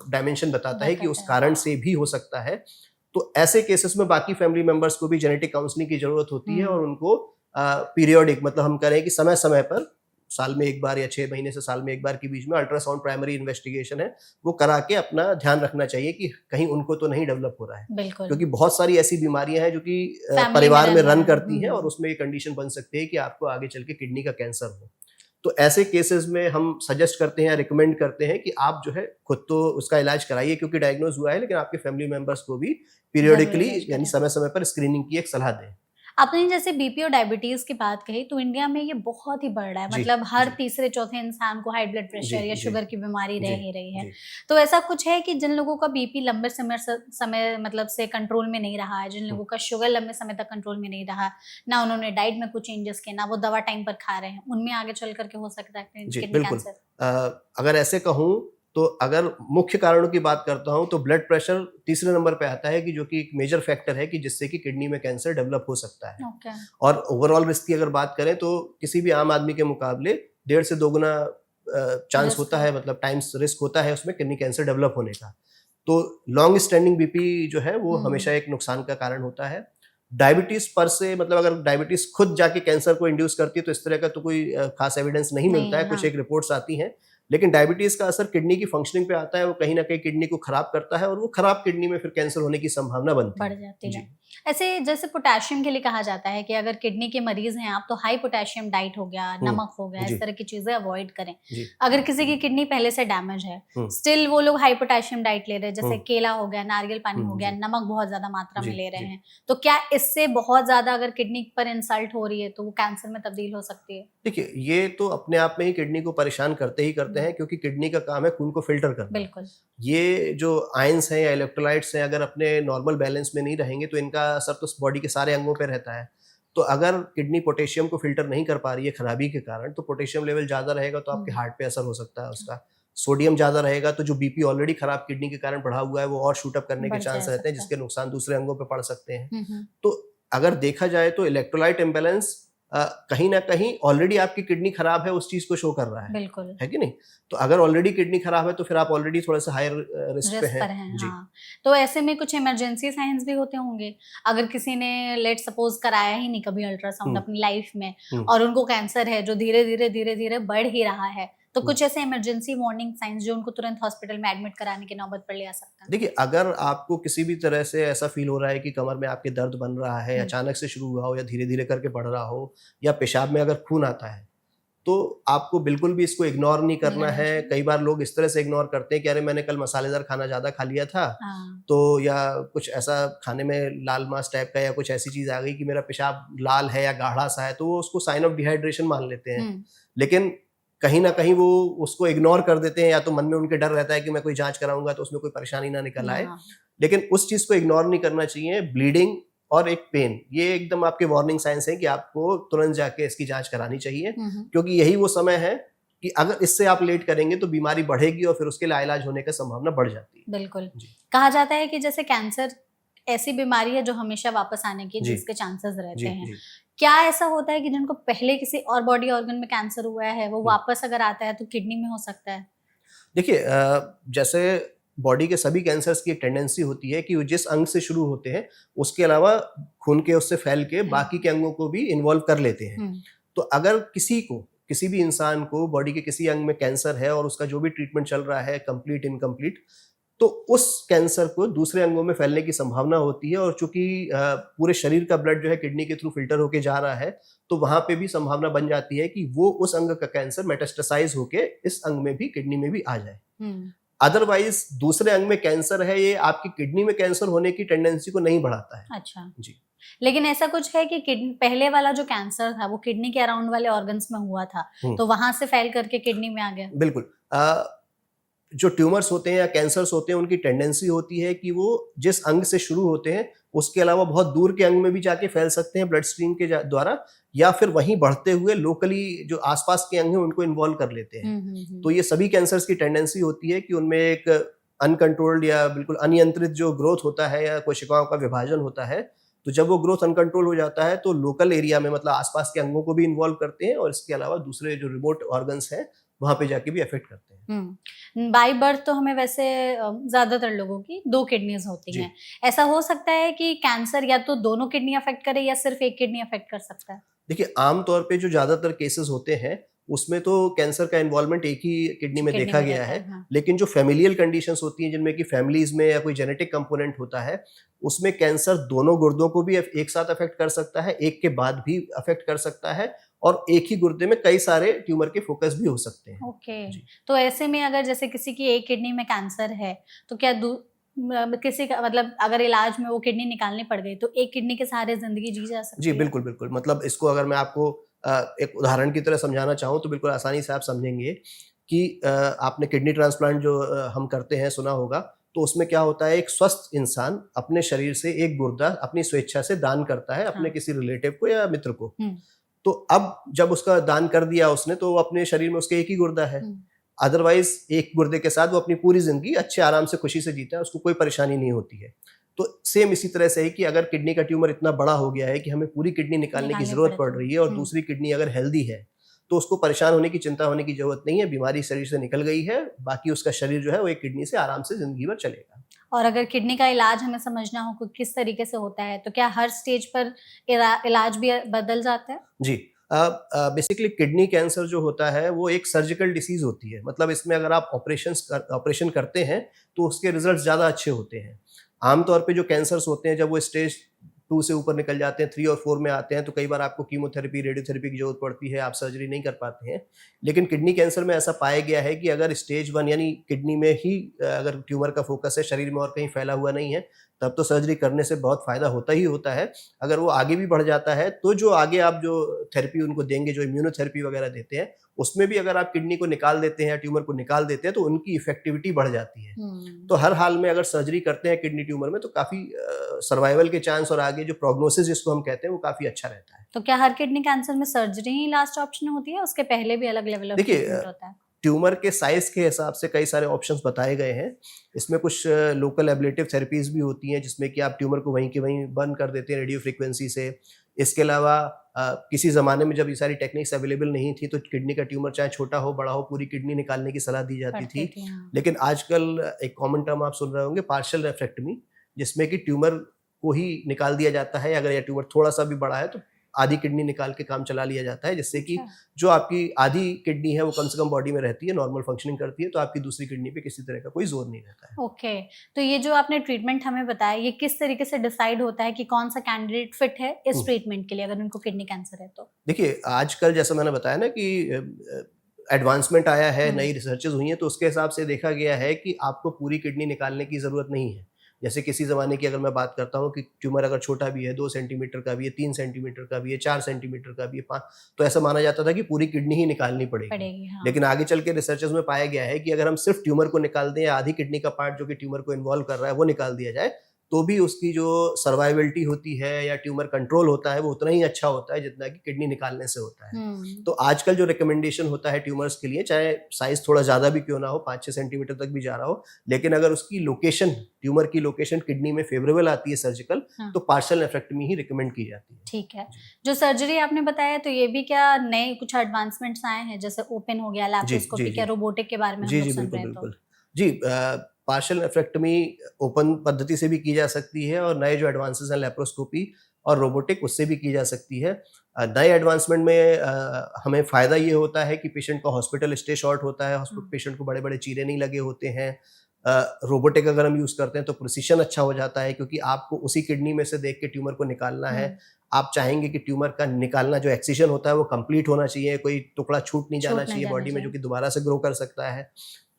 डायमेंशन बताता है कि उस कारण से भी हो सकता है। तो ऐसे केसेस में बाकी फैमिली मेंबर्स को भी जेनेटिक काउंसलिंग की जरूरत होती है और उनको पीरियोडिक, मतलब हम करें कि समय समय पर साल में एक बार या 6 महीने से साल में एक बार के बीच में अल्ट्रासाउंड प्राइमरी इन्वेस्टिगेशन है वो करा के अपना ध्यान रखना चाहिए कि कहीं उनको तो नहीं डेवलप हो रहा है, क्योंकि बहुत सारी ऐसी बीमारियां हैं जो कि परिवार में रन करती हैं और उसमें ये कंडीशन बन सकती है कि आपको आगे चल के किडनी का कैंसर हो। तो ऐसे केसेस में हम सजेस्ट करते हैं, रिकमेंड करते हैं कि आप जो है खुद तो उसका इलाज कराइए क्योंकि डायग्नोज हुआ है, लेकिन आपके फैमिली मेंबर्स को भी पीरियोडिकली यानी समय समय पर स्क्रीनिंग की एक सलाह दें। आपने जैसे बीपी और डायबिटीज की बात कही, तो इंडिया में ये बहुत ही बढ़ रहा है। जी, मतलब हर जी, तीसरे चौथे इंसान को हाई ब्लड जी, प्रेशर या जी, शुगर की बीमारी जी, रह ही रही है। जी, तो ऐसा कुछ है कि जिन लोगों का बीपी लंबे समय मतलब से कंट्रोल में नहीं रहा है, जिन हुँ, लोगों का शुगर लंबे समय तक कंट्रोल में नहीं रहा, ना उन्होंने डाइट में कुछ चेंजेस किए, ना वो दवा टाइम पर खा रहे हैं, उनमें आगे चल करके हो सकता है जी, किडनी बिल्कुल। कैंसर? अ, अगर ऐसे कहूँ तो अगर मुख्य कारणों की बात करता हूँ तो ब्लड प्रेशर तीसरे नंबर पे आता है कि जो कि एक मेजर फैक्टर है कि जिससे कि किडनी में कैंसर डेवलप हो सकता है। ओके। और ओवरऑल रिस्क की अगर बात करें तो किसी भी आम आदमी के मुकाबले 1.5 से 2 गुना चांस रिस्क होता है। है, मतलब टाइम्स रिस्क होता है उसमें किडनी कैंसर डेवलप होने का। तो लॉन्ग स्टैंडिंग बीपी जो है वो हमेशा एक नुकसान का कारण होता है। डायबिटीज पर से, मतलब अगर डायबिटीज खुद जाके कैंसर को इंड्यूस करती है तो इस तरह का तो कोई खास एविडेंस नहीं नहीं मिलता है, है, कुछ हाँ। एक रिपोर्ट्स आती हैं। लेकिन डायबिटीज का असर किडनी की फंक्शनिंग पे आता है, वो कहीं ना कहीं किडनी को खराब करता है और वो खराब किडनी में फिर कैंसर होने की संभावना बनती बढ़ है। जाती है। जी, ऐसे जैसे पोटेशियम के लिए कहा जाता है कि अगर किडनी के मरीज़ हैं आप, तो हाई पोटेशियम डाइट हो गया, हुँ, नमक हो गया, जी, इस तरह की चीज़ें अवॉइड करें। जी, अगर किसी की किडनी पहले से डैमेज है, हुँ, स्टिल वो लोग हाई पोटेशियम डाइट ले रहे हैं, हुँ, जैसे केला हो गया, नारियल पानी हो गया, जी, नमक बहुत ज़्यादा मात्रा जी, में ले रहे जी। हैं, तो क्या इससे बहुत ज़्यादा अगर किडनी पर इंसल्ट हो रही है, तो वो कैंसर में तब्दील हो सकती है? देखिए, ये तो अपने आप में ही किडनी को परेशान करते ही करते हुँ, हैं, क्योंकि किडनी का काम है खून को फ़िल्टर करना। बिल्कुल। ये जो आयन्स हैं या इलेक्ट्रोलाइट्स हैं, अगर अपने नॉर्मल बैलेंस में नहीं रहेंगे तो इनका असर तो बॉडी के सारे अंगों पे रहता है। तो अगर किडनी पोटेशियम को फ़िल्टर नहीं कर पा रही है खराबी के कारण, तो पोटेशियम लेवल ज़्यादा रहेगा तो आपके हुँ, हार्ट पे असर हो सकता है उसका। सोडियम ज़्यादा रहेगा तो जो बीपी ऑलरेडी खराब किडनी के कारण बढ़ा हुआ है, वो और शूट अप करने के बढ़ चांस जा रहते हैं, सकता है। जिसके नुकसान दूसरे अंगों पे पड़ सकते हैं। हुँ, हुँ, तो अगर देखा जाए तो इलेक्ट्रोलाइट इम्बैलेंस कहीं न कहीं ऑलरेडी आपकी किडनी खराब है उस चीज़ को शो कर रहा बिल्कुल। है कि नहीं? तो अगर ऑलरेडी किडनी खराब है तो फिर आप ऑलरेडी थोड़ा-सा हायर रिस्क पे रिस्क हैं। पर हैं, जी। हाँ। तो ऐसे में कुछ इमरजेंसी साइन्स भी होते होंगे? अगर किसी ने लेट्स सपोज़ कराया ही नहीं कभी अल्ट्रासाउंड हुँ, अपनी लाइफ़ में हुँ, और उनको कैंसर है जो धीरे-धीरे, धीरे-धीरे बढ़ ही रहा है, तो हुँ। कुछ ऐसे इमरजेंसी वार्निंग साइन्स जो उनको तुरंत हॉस्पिटल में एडमिट कराने की नौबत पर ले आ सकता है? देखिए, अगर आपको किसी भी तरह से ऐसा फ़ील हो रहा है कि कमर में आपके दर्द बन रहा है, हुँ, अचानक से शुरू हुआ हो या धीरे-धीरे करके बढ़ रहा हो, या पेशाब में अगर खून आता है, तो आपको बिल्कुल भी इसको इग्नोर नहीं नहीं करना करना है। चाहिए। कई बार लोग इस तरह से इग्नोर करते हैं कि अरे मैंने कल मसालेदार खाना ज़्यादा खा लिया था, हाँ, तो या कुछ ऐसा खाने में लाल मांस टाइप का या कुछ ऐसी चीज़ आ गई कि मेरा पेशाब लाल है या गाढ़ा-सा है, तो वो उसको साइन ऑफ डिहाइड्रेशन मान लेते हैं। हुँ, लेकिन कहीं न कहीं वो उसको इग्नोर कर देते हैं, या तो मन में उनके डर रहता है कि मैं कोई जाँच कराऊँगा तो उसमें कोई परेशानी ना निकल आए। हाँ, लेकिन उस चीज़ को इग्नोर नहीं करना चाहिए। ब्लीडिंग और एक पेन, ये एकदम आपके वार्निंग साइन्स हैं कि आपको तुरंत जाके इसकी जाँच करानी चाहिए, हुँ, हुँ, क्योंकि यही वो समय है कि अगर इससे आप लेट करेंगे तो बीमारी बढ़ेगी और फिर उसके लाइलाज होने का संभावना बढ़ जाती है। बिल्कुल। जी, कहा जाता है कि जैसे कैंसर ऐसी बीमारी है जो हमेशा वापस आने की जी, जिसके चांसेस रहते जी, हैं। जी। क्या ऐसा होता है कि जिनको पहले किसी और बॉडी ऑर्गन में कैंसर हुआ है, वो हुँ। वापस अगर आता है तो किडनी में हो सकता है? देखिए, जैसे बॉडी के सभी कैंसर्स की एक टेंडेंसी होती है कि वो जिस अंग से शुरू होते हैं, उसके अलावा खून के उससे फैल के फैल बाकी के अंगों को भी इन्वॉल्व कर लेते हैं। हुँ, तो अगर किसी को, किसी भी इंसान को बॉडी के किसी अंग में कैंसर है और उसका जो भी ट्रीटमेंट चल रहा है कंप्लीट, इनकम्प्लीट, तो उस कैंसर को दूसरे अंगों में फैलने की संभावना होती है। और चूंकि पूरे शरीर का ब्लड जो है किडनी के थ्रू फिल्टर होके जा रहा है, तो वहां पे भी संभावना बन जाती है कि वो उस अंग का कैंसर मेटास्टेसाइज होके इस अंग में भी, किडनी में भी आ जाए। हुँ, अदरवाइज दूसरे अंग में कैंसर है, ये आपकी किडनी में कैंसर होने की टेंडेंसी को नहीं बढ़ाता है। अच्छा। जी। लेकिन ऐसा कुछ है कि किडनी पहले वाला जो कैंसर था वो किडनी के अराउंड वाले ऑर्गन्स में हुआ था, हम्म, तो वहाँ से फैल करके किडनी में आ गया? बिल्कुल। जो ट्यूमर्स होते हैं या कैंसर्स होते हैं, उनकी टेंडेंसी होती है कि वो जिस अंग से शुरू होते हैं उसके अलावा बहुत दूर के अंग में भी जाके फैल सकते हैं ब्लड स्ट्रीम के द्वारा, या फिर वहीं बढ़ते हुए लोकली जो आसपास के अंग हैं उनको इन्वॉल्व कर लेते हैं। हुँ, हुँ, हुँ। तो ये सभी कैंसर्स की टेंडेंसी होती है कि उनमें एक अनकंट्रोल्ड या बिल्कुल अनियंत्रित जो ग्रोथ होता है या कोशिकाओं का विभाजन होता है, तो जब वो ग्रोथ अनकंट्रोल हो जाता है तो लोकल एरिया में, मतलब आसपास के अंगों को भी इन्वॉल्व करते हैं और इसके अलावा दूसरे जो रिमोट ऑर्गन्स हैं वहां पे जाके भी अफेक्ट करते हैं। बाय बर्थ तो हमें वैसे ज़्यादातर लोगों की 2 किडनीज़ होती जी। हैं। ऐसा हो सकता है कि कैंसर या तो दोनों किडनी अफ़ेक्ट करे या सिर्फ़ एक किडनी अफ़ेक्ट कर सकता है? देखिए, आम तौर पे जो ज़्यादातर केसेज़ होते हैं, उसमें तो कैंसर का इन्वॉल्वमेंट एक ही किडनी में किडनी देखा में गया रहता है। है, हाँ। लेकिन जो फ़ैमिलियल कंडीशंस होती हैं, जिनमें कि फ़ैमिलीज़ में या कोई जेनेटिक कंपोनेंट होता है, उसमें कैंसर दोनों गुर्दों को भी एक साथ अफ़ेक्ट कर सकता है, एक के बाद भी अफ़ेक्ट कर सकता है, और एक ही गुर्दे में कई सारे ट्यूमर के फ़ोकस भी हो सकते हैं। ओके। जी। तो ऐसे में अगर जैसे किसी की एक किडनी में कैंसर है, तो क्या किसी का मतलब अगर इलाज में वो किडनी निकालनी पड़ गई तो एक किडनी के सहारे जिंदगी जी जा सकती जी, है? बिल्कुल, बिल्कुल। मतलब इसको अगर मैं आपको एक उदाहरण की तरह समझाना चाहूँ तो बिल्कुल आसानी से आप समझेंगे कि आपने किडनी ट्रांसप्लांट जो हम करते हैं सुना होगा, तो उसमें क्या होता है, एक स्वस्थ इंसान अपने शरीर से एक गुर्दा अपनी स्वेच्छा से दान करता है अपने हाँ। किसी रिलेटिव को या मित्र को। हुँ, तो अब जब उसका दान कर दिया उसने तो वो अपने शरीर में उसके एक ही गुर्दा है। हुँ। अदरवाइज़ एक गुर्दे के साथ वो अपनी पूरी ज़िंदगी अच्छे आराम से खुशी से जीता है, उसको कोई परेशानी नहीं होती है। तो सेम इसी तरह से है कि अगर किडनी का ट्यूमर इतना बड़ा हो गया है कि हमें पूरी किडनी निकालने की निकालनी ज़रूरत पड़े पड़ तो। रही है और हुँ। दूसरी किडनी अगर हेल्दी है, तो उसको परेशान होने की, चिंता होने की ज़रूरत नहीं है, बीमारी शरीर से निकल गई है, बाकी उसका शरीर जो है वो एक किडनी से आराम से ज़िंदगी भर चलेगा। और अगर किडनी का इलाज हमें समझना हो कि किस तरीके से होता है, तो क्या हर स्टेज पर इलाज भी बदल जाता है? जी। बेसिकली किडनी कैंसर जो होता है वो एक सर्जिकल डिसीज़ होती है। मतलब इसमें अगर आप ऑपरेशन करते हैं तो उसके रिज़ल्ट्स ज़्यादा अच्छे होते हैं। आम तौर पे जो कैंसर्स होते हैं जब वो स्टेज 2 से ऊपर निकल जाते हैं, 3 और 4 में आते हैं तो कई बार आपको कीमोथेरेपी, रेडियोथेरेपी की ज़रूरत पड़ती है, आप सर्जरी नहीं कर पाते हैं। लेकिन किडनी कैंसर में ऐसा पाया गया है कि अगर स्टेज 1 यानी किडनी में ही अगर ट्यूमर का फ़ोकस है, शरीर में और कहीं फैला हुआ नहीं है, तब तो सर्जरी करने से बहुत फ़ायदा होता ही होता है। अगर वो आगे भी बढ़ जाता है तो जो आगे आप जो थेरेपी उनको देंगे, जो इम्यूनोथेरेपी वगैरह देते हैं, उसमें भी अगर आप किडनी को निकाल देते हैं या ट्यूमर को निकाल देते हैं तो उनकी इफ़ेक्टिविटी बढ़ जाती है। हुँ। तो हर हाल में अगर सर्जरी करते हैं किडनी ट्यूमर में तो काफ़ी सर्वाइवल के चांस और आगे जो प्रोग्नोसिस जिसको हम कहते हैं वो काफ़ी अच्छा रहता है। तो क्या हर किडनी कैंसर में सर्जरी ही लास्ट ऑप्शन होती है? उसके पहले भी अलग लेवल ऑफ देखिए ट्रीटमेंट होता है? ट्यूमर के साइज़ के हिसाब से कई सारे ऑप्शंस बताए गए हैं। इसमें कुछ लोकल एब्लेटिव थेरेपीज़ भी होती हैं जिसमें कि आप ट्यूमर को वहीं के वहीं बंद कर देते हैं रेडियो फ्रीक्वेंसी से। इसके अलावा किसी ज़माने में जब ये सारी टेक्निक्स अवेलेबल नहीं थी तो किडनी का ट्यूमर चाहे छोटा हो, बड़ा हो, पूरी किडनी निकालने की सलाह दी जाती पड़ती थी। थी, हाँ। लेकिन आजकल एक कॉमन टर्म आप सुन रहे होंगे पार्शियल रेफ्रेक्टमी, जिसमें कि ट्यूमर को ही निकाल दिया जाता है। अगर ये ट्यूमर थोड़ा-सा भी बड़ा है तो आधी किडनी निकाल के काम चला लिया जाता है, जिससे कि अच्छा। जो आपकी आधी किडनी है वो कम से कम बॉडी में रहती है, नॉर्मल फंक्शनिंग करती है, तो आपकी दूसरी किडनी पे किसी तरह का कोई ज़ोर नहीं रहता है। ओके। तो ये जो आपने ट्रीटमेंट हमें बताया, ये किस तरीके से डिसाइड होता है कि कौन-सा कैंडिडेट फिट है इस हुँ। ट्रीटमेंट के लिए अगर उनको किडनी कैंसर है तो? देखिए, आजकल जैसा मैंने बताया ना कि एडवांसमेंट आया है, हुँ। नई रिसर्चेज़ हुई हैं, तो उसके हिसाब से देखा गया है कि आपको पूरी किडनी निकालने की ज़रूरत नहीं है। जैसे किसी ज़माने की अगर मैं बात करता हूँ कि ट्यूमर अगर छोटा भी है, 2 सेंटीमीटर का भी है, 3 सेंटीमीटर का भी है, 4 सेंटीमीटर का भी है, 5 तो ऐसा माना जाता था कि पूरी किडनी ही निकालनी पड़ेगी। पड़ेगी, हाँ। लेकिन आगे चल के रिसर्चेज़ में पाया गया है कि अगर हम सिर्फ़ ट्यूमर को निकाल दें या आधी किडनी का पार्ट जो कि ट्यूमर को इन्वॉल्व कर रहा है, वो निकाल दिया जाए, तो भी उसकी जो सर्वाइवलिटी होती है या ट्यूमर कंट्रोल होता है, वो उतना ही अच्छा होता है जितना कि किडनी निकालने से होता है। हुँ। तो आजकल जो रिकमेंडेशन होता है ट्यूमर्स के लिए, चाहे साइज़ थोड़ा ज़्यादा भी क्यों ना हो, 5-6 सेंटीमीटर तक भी जा रहा हो, लेकिन अगर उसकी लोकेशन, ट्यूमर की लोकेशन किडनी में फ़ेवरेबल आती है सर्जिकल, हाँ। तो पार्शियल नेफ्रेक्टमी ही रिकमेंड की जाती है। ठीक है। जी। जो सर्जरी आपने बताया तो ये भी क्या नए कुछ एडवांसमेंट्स आए हैं जैसे ओपन हो गया, जी, जी, लैप्रोस्कोपी, क्या जी। रोबोटिक के बारे में हम जी, लोग जी, सुन बिल्कुल, रहे हैं तो? बिल्कुल। जी, पार्शियल नेफ्रेक्टमी ओपन पद्धति से भी की जा सकती है और नए जो एडवांसेस हैं लैप्रोस्कोपी और रोबोटिक उससे भी की जा सकती है। नए एडवांसमेंट में हमें फ़ायदा ये होता है कि पेशेंट का हॉस्पिटल स्टे शॉर्ट होता है, हाँ। पेशेंट को बड़े-बड़े चीरे नहीं लगे होते हैं। रोबोटिक अगर हम यूज़ करते हैं तो प्रिसिशन अच्छा हो जाता है क्योंकि आपको उसी किडनी में से देख के ट्यूमर को निकालना है। हुँ। आप चाहेंगे कि ट्यूमर का निकालना जो एक्सिशन होता है वो कंप्लीट होना चाहिए, कोई टुकड़ा छूट नहीं जाना छूट नहीं चाहिए जाना बॉडी में जो चाहिए। कि दोबारा से ग्रो कर सकता है।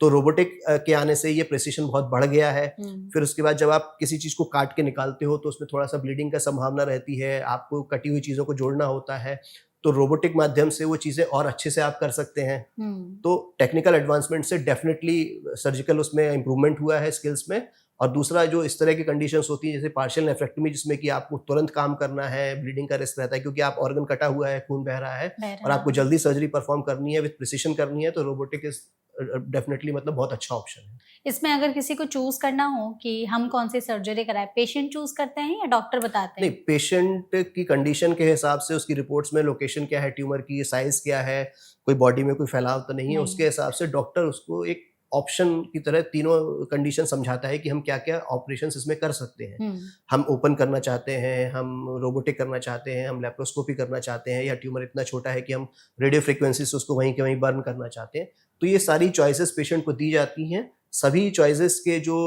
तो रोबोटिक के आने से ये प्रिसिशन बहुत बढ़ गया है। हुँ। फिर उसके बाद जब आप किसी चीज़ को काट के निकालते हो तो उसमें थोड़ा-सा ब्लीडिंग का संभावना रहती है, आपको कटी हुई चीज़ों को जोड़ना होता है। तो रोबोटिक माध्यम से वो चीज़ें और अच्छे से आप कर सकते हैं। हुँ। तो टेक्निकल एडवांसमेंट से डेफ़िनिटली सर्जिकल उसमें इम्प्रूवमेंट हुआ है स्किल्स में। और दूसरा जो इस तरह की कंडीशंस होती हैं जैसे पार्शियल नेफ्रेक्टमी जिसमें कि आपको तुरंत काम करना है, ब्लीडिंग का रिस्क रहता है क्योंकि आप ऑर्गन कटा हुआ है, खून बह रहा है बह और रहा आपको है। जल्दी सर्जरी परफ़ॉर्म करनी है, विथ प्रिसिशन करनी है, तो रोबोटिक इज़ डेफ़िनिटली मतलब बहुत अच्छा ऑप्शन है। इसमें अगर किसी को चूज़ करना हो कि हम कौन-सी सर्जरी कराएँ, पेशेंट चूज़ करते हैं या डॉक्टर बताते नहीं, हैं? पेशेंट की कंडीशन के हिसाब से उसकी रिपोर्ट्स में लोकेशन क्या है ट्यूमर की, साइज़ क्या है, कोई बॉडी में कोई फैलाव तो नहीं है, नहीं उसके है। हिसाब से डॉक्टर उसको एक ऑप्शन की तरह तीनों कंडीशन समझाता है कि हम क्या-क्या ऑपरेशंस इसमें कर सकते हैं। हुँ। हम ओपन करना चाहते हैं, हम रोबोटिक करना चाहते हैं, हम लैप्रोस्कोपी करना चाहते हैं या ट्यूमर इतना छोटा है कि हम रेडियो फ्रीक्वेंसी से उसको वहीं के वहीं बर्न करना चाहते हैं। तो ये सारी चॉइसेस पेशेंट को दी जाती हैं। सभी चॉइसेस के जो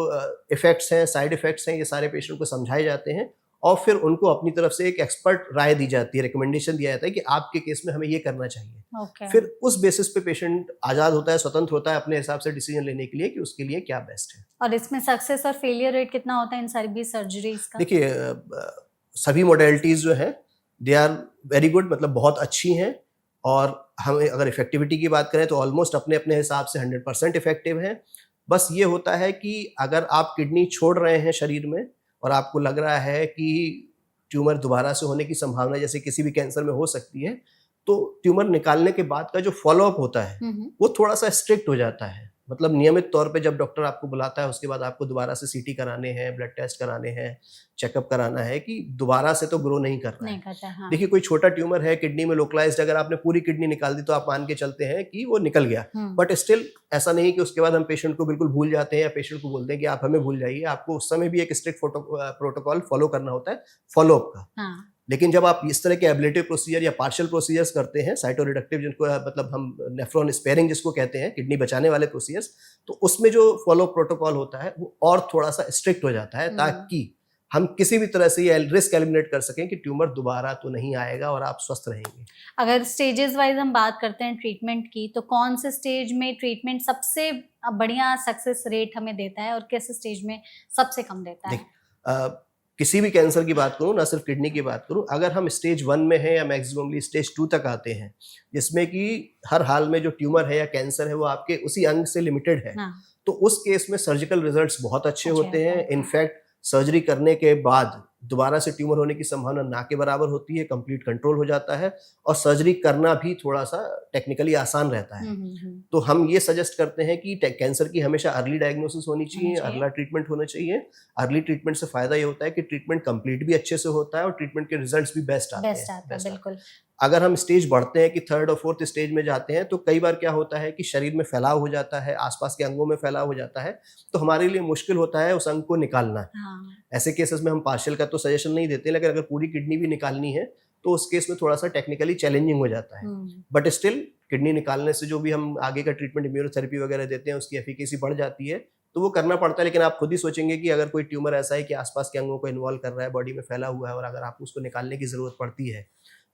इफ़ेक्ट्स हैं, साइड इफ़ेक्ट्स हैं, ये सारे पेशेंट को समझाए जाते हैं और फिर उनको अपनी तरफ से एक एक्सपर्ट राय दी जाती है, रिकमेंडेशन दिया जाता है कि आपके केस में हमें ये करना चाहिए। ओके। फिर उस बेसिस पे पेशेंट आज़ाद होता है, स्वतंत्र होता है अपने हिसाब से डिसीजन लेने के लिए कि उसके लिए क्या बेस्ट है। और इसमें सक्सेस और फेलियर रेट कितना होता है इन सभी सर्जरीज का? देखिए सभी मोडेलिटीज़ जो हैं दे आर वेरी गुड, मतलब बहुत अच्छी हैं, और हमें अगर इफेक्टिविटी की बात करें तो ऑलमोस्ट अपने अपने हिसाब से 100% इफेक्टिव हैं। बस ये होता है कि अगर आप किडनी छोड़ रहे हैं शरीर में और आपको लग रहा है कि ट्यूमर दोबारा से होने की संभावना जैसे किसी भी कैंसर में हो सकती है, तो ट्यूमर निकालने के बाद का जो फॉलोअप होता है वो थोड़ा सा स्ट्रिक्ट हो जाता है। मतलब नियमित तौर पे जब डॉक्टर आपको बुलाता है उसके बाद आपको दोबारा से सीटी कराने हैं, ब्लड टेस्ट कराने हैं, चेकअप कराना है कि दोबारा से तो ग्रो नहीं कर रहा नहीं है। करता, हाँ। देखिए कोई छोटा ट्यूमर है किडनी में लोकलाइज्ड, अगर आपने पूरी किडनी निकाल दी तो आप मान के चलते हैं कि वो निकल गया, बट स्टिल ऐसा नहीं कि उसके बाद हम पेशेंट को बिल्कुल भूल जाते हैं या पेशेंट को बोलते हैं कि आप हमें भूल जाइए। आपको उस समय भी एक स्ट्रिक्ट प्रोटोकॉल फॉलो करना होता है फॉलोअप का। हाँ। लेकिन जब आप इस तरह के एब्लेटिव प्रोसीजर या पार्शियल प्रोसीजर्स करते हैं, साइटोरिडक्टिव जिनको मतलब हम नेफ्रॉन स्पेयरिंग जिसको कहते हैं, किडनी बचाने वाले प्रोसीजर्स, तो उसमें जो फॉलो प्रोटोकॉल होता है वो और थोड़ा सा स्ट्रिक्ट हो जाता है ताकि हम किसी भी तरह से ये रिस्क एलिमिनेट कर सकें कि ट्यूमर दोबारा तो नहीं आएगा और आप स्वस्थ रहेंगे। अगर स्टेजेस वाइज हम बात करते हैं ट्रीटमेंट की, तो कौन से स्टेज में ट्रीटमेंट सबसे बढ़िया सक्सेस रेट हमें देता है और किस स्टेज में सबसे कम देता है? किसी भी कैंसर की बात करूं, ना सिर्फ किडनी की बात करूं, अगर हम स्टेज 1 में हैं या मैक्सिममली स्टेज 2 तक आते हैं, जिसमें कि हर हाल में जो ट्यूमर है या कैंसर है वो आपके उसी अंग से लिमिटेड है, हाँ। तो उस केस में सर्जिकल रिजल्ट्स बहुत अच्छे होते हैं। हाँ। इनफैक्ट सर्जरी करने के बाद दोबारा से ट्यूमर होने की संभावना ना के बराबर होती है, कंप्लीट कंट्रोल हो जाता है, और सर्जरी करना भी थोड़ा सा टेक्निकली आसान रहता है। तो हम ये सजेस्ट करते हैं कि कैंसर की हमेशा अर्ली डायग्नोसिस होनी चाहिए, अर्ली ट्रीटमेंट होना चाहिए। अर्ली ट्रीटमेंट से फायदा ये होता है कि ट्रीटमेंट कंप्लीट भी अच्छे से होता है और ट्रीटमेंट के रिजल्ट्स भी बेस्ट आते हैं। बिल्कुल। अगर हम स्टेज बढ़ते हैं कि थर्ड और फोर्थ स्टेज में जाते हैं तो कई बार क्या होता है कि शरीर में फैलाव हो जाता है, आसपास के अंगों में फैलाव हो जाता है, तो हमारे लिए मुश्किल होता है उस अंग को निकालना। हाँ। ऐसे केसेस में हम पार्शियल का तो सजेशन नहीं देते, लेकिन अगर पूरी किडनी भी निकालनी है तो उस केस में थोड़ा सा टेक्निकली चैलेंजिंग हो जाता है। बट स्टिल किडनी निकालने से जो भी हम आगे का ट्रीटमेंट इम्यूनोथेरेपी वगैरह देते हैं उसकी एफिकेसी बढ़ जाती है, तो वो करना पड़ता है। लेकिन आप खुद ही सोचेंगे कि अगर कोई ट्यूमर ऐसा है कि आसपास के अंगों को इन्वॉल्व कर रहा है, बॉडी में फैला हुआ है, और अगर आपको उसको निकालने की जरूरत पड़ती है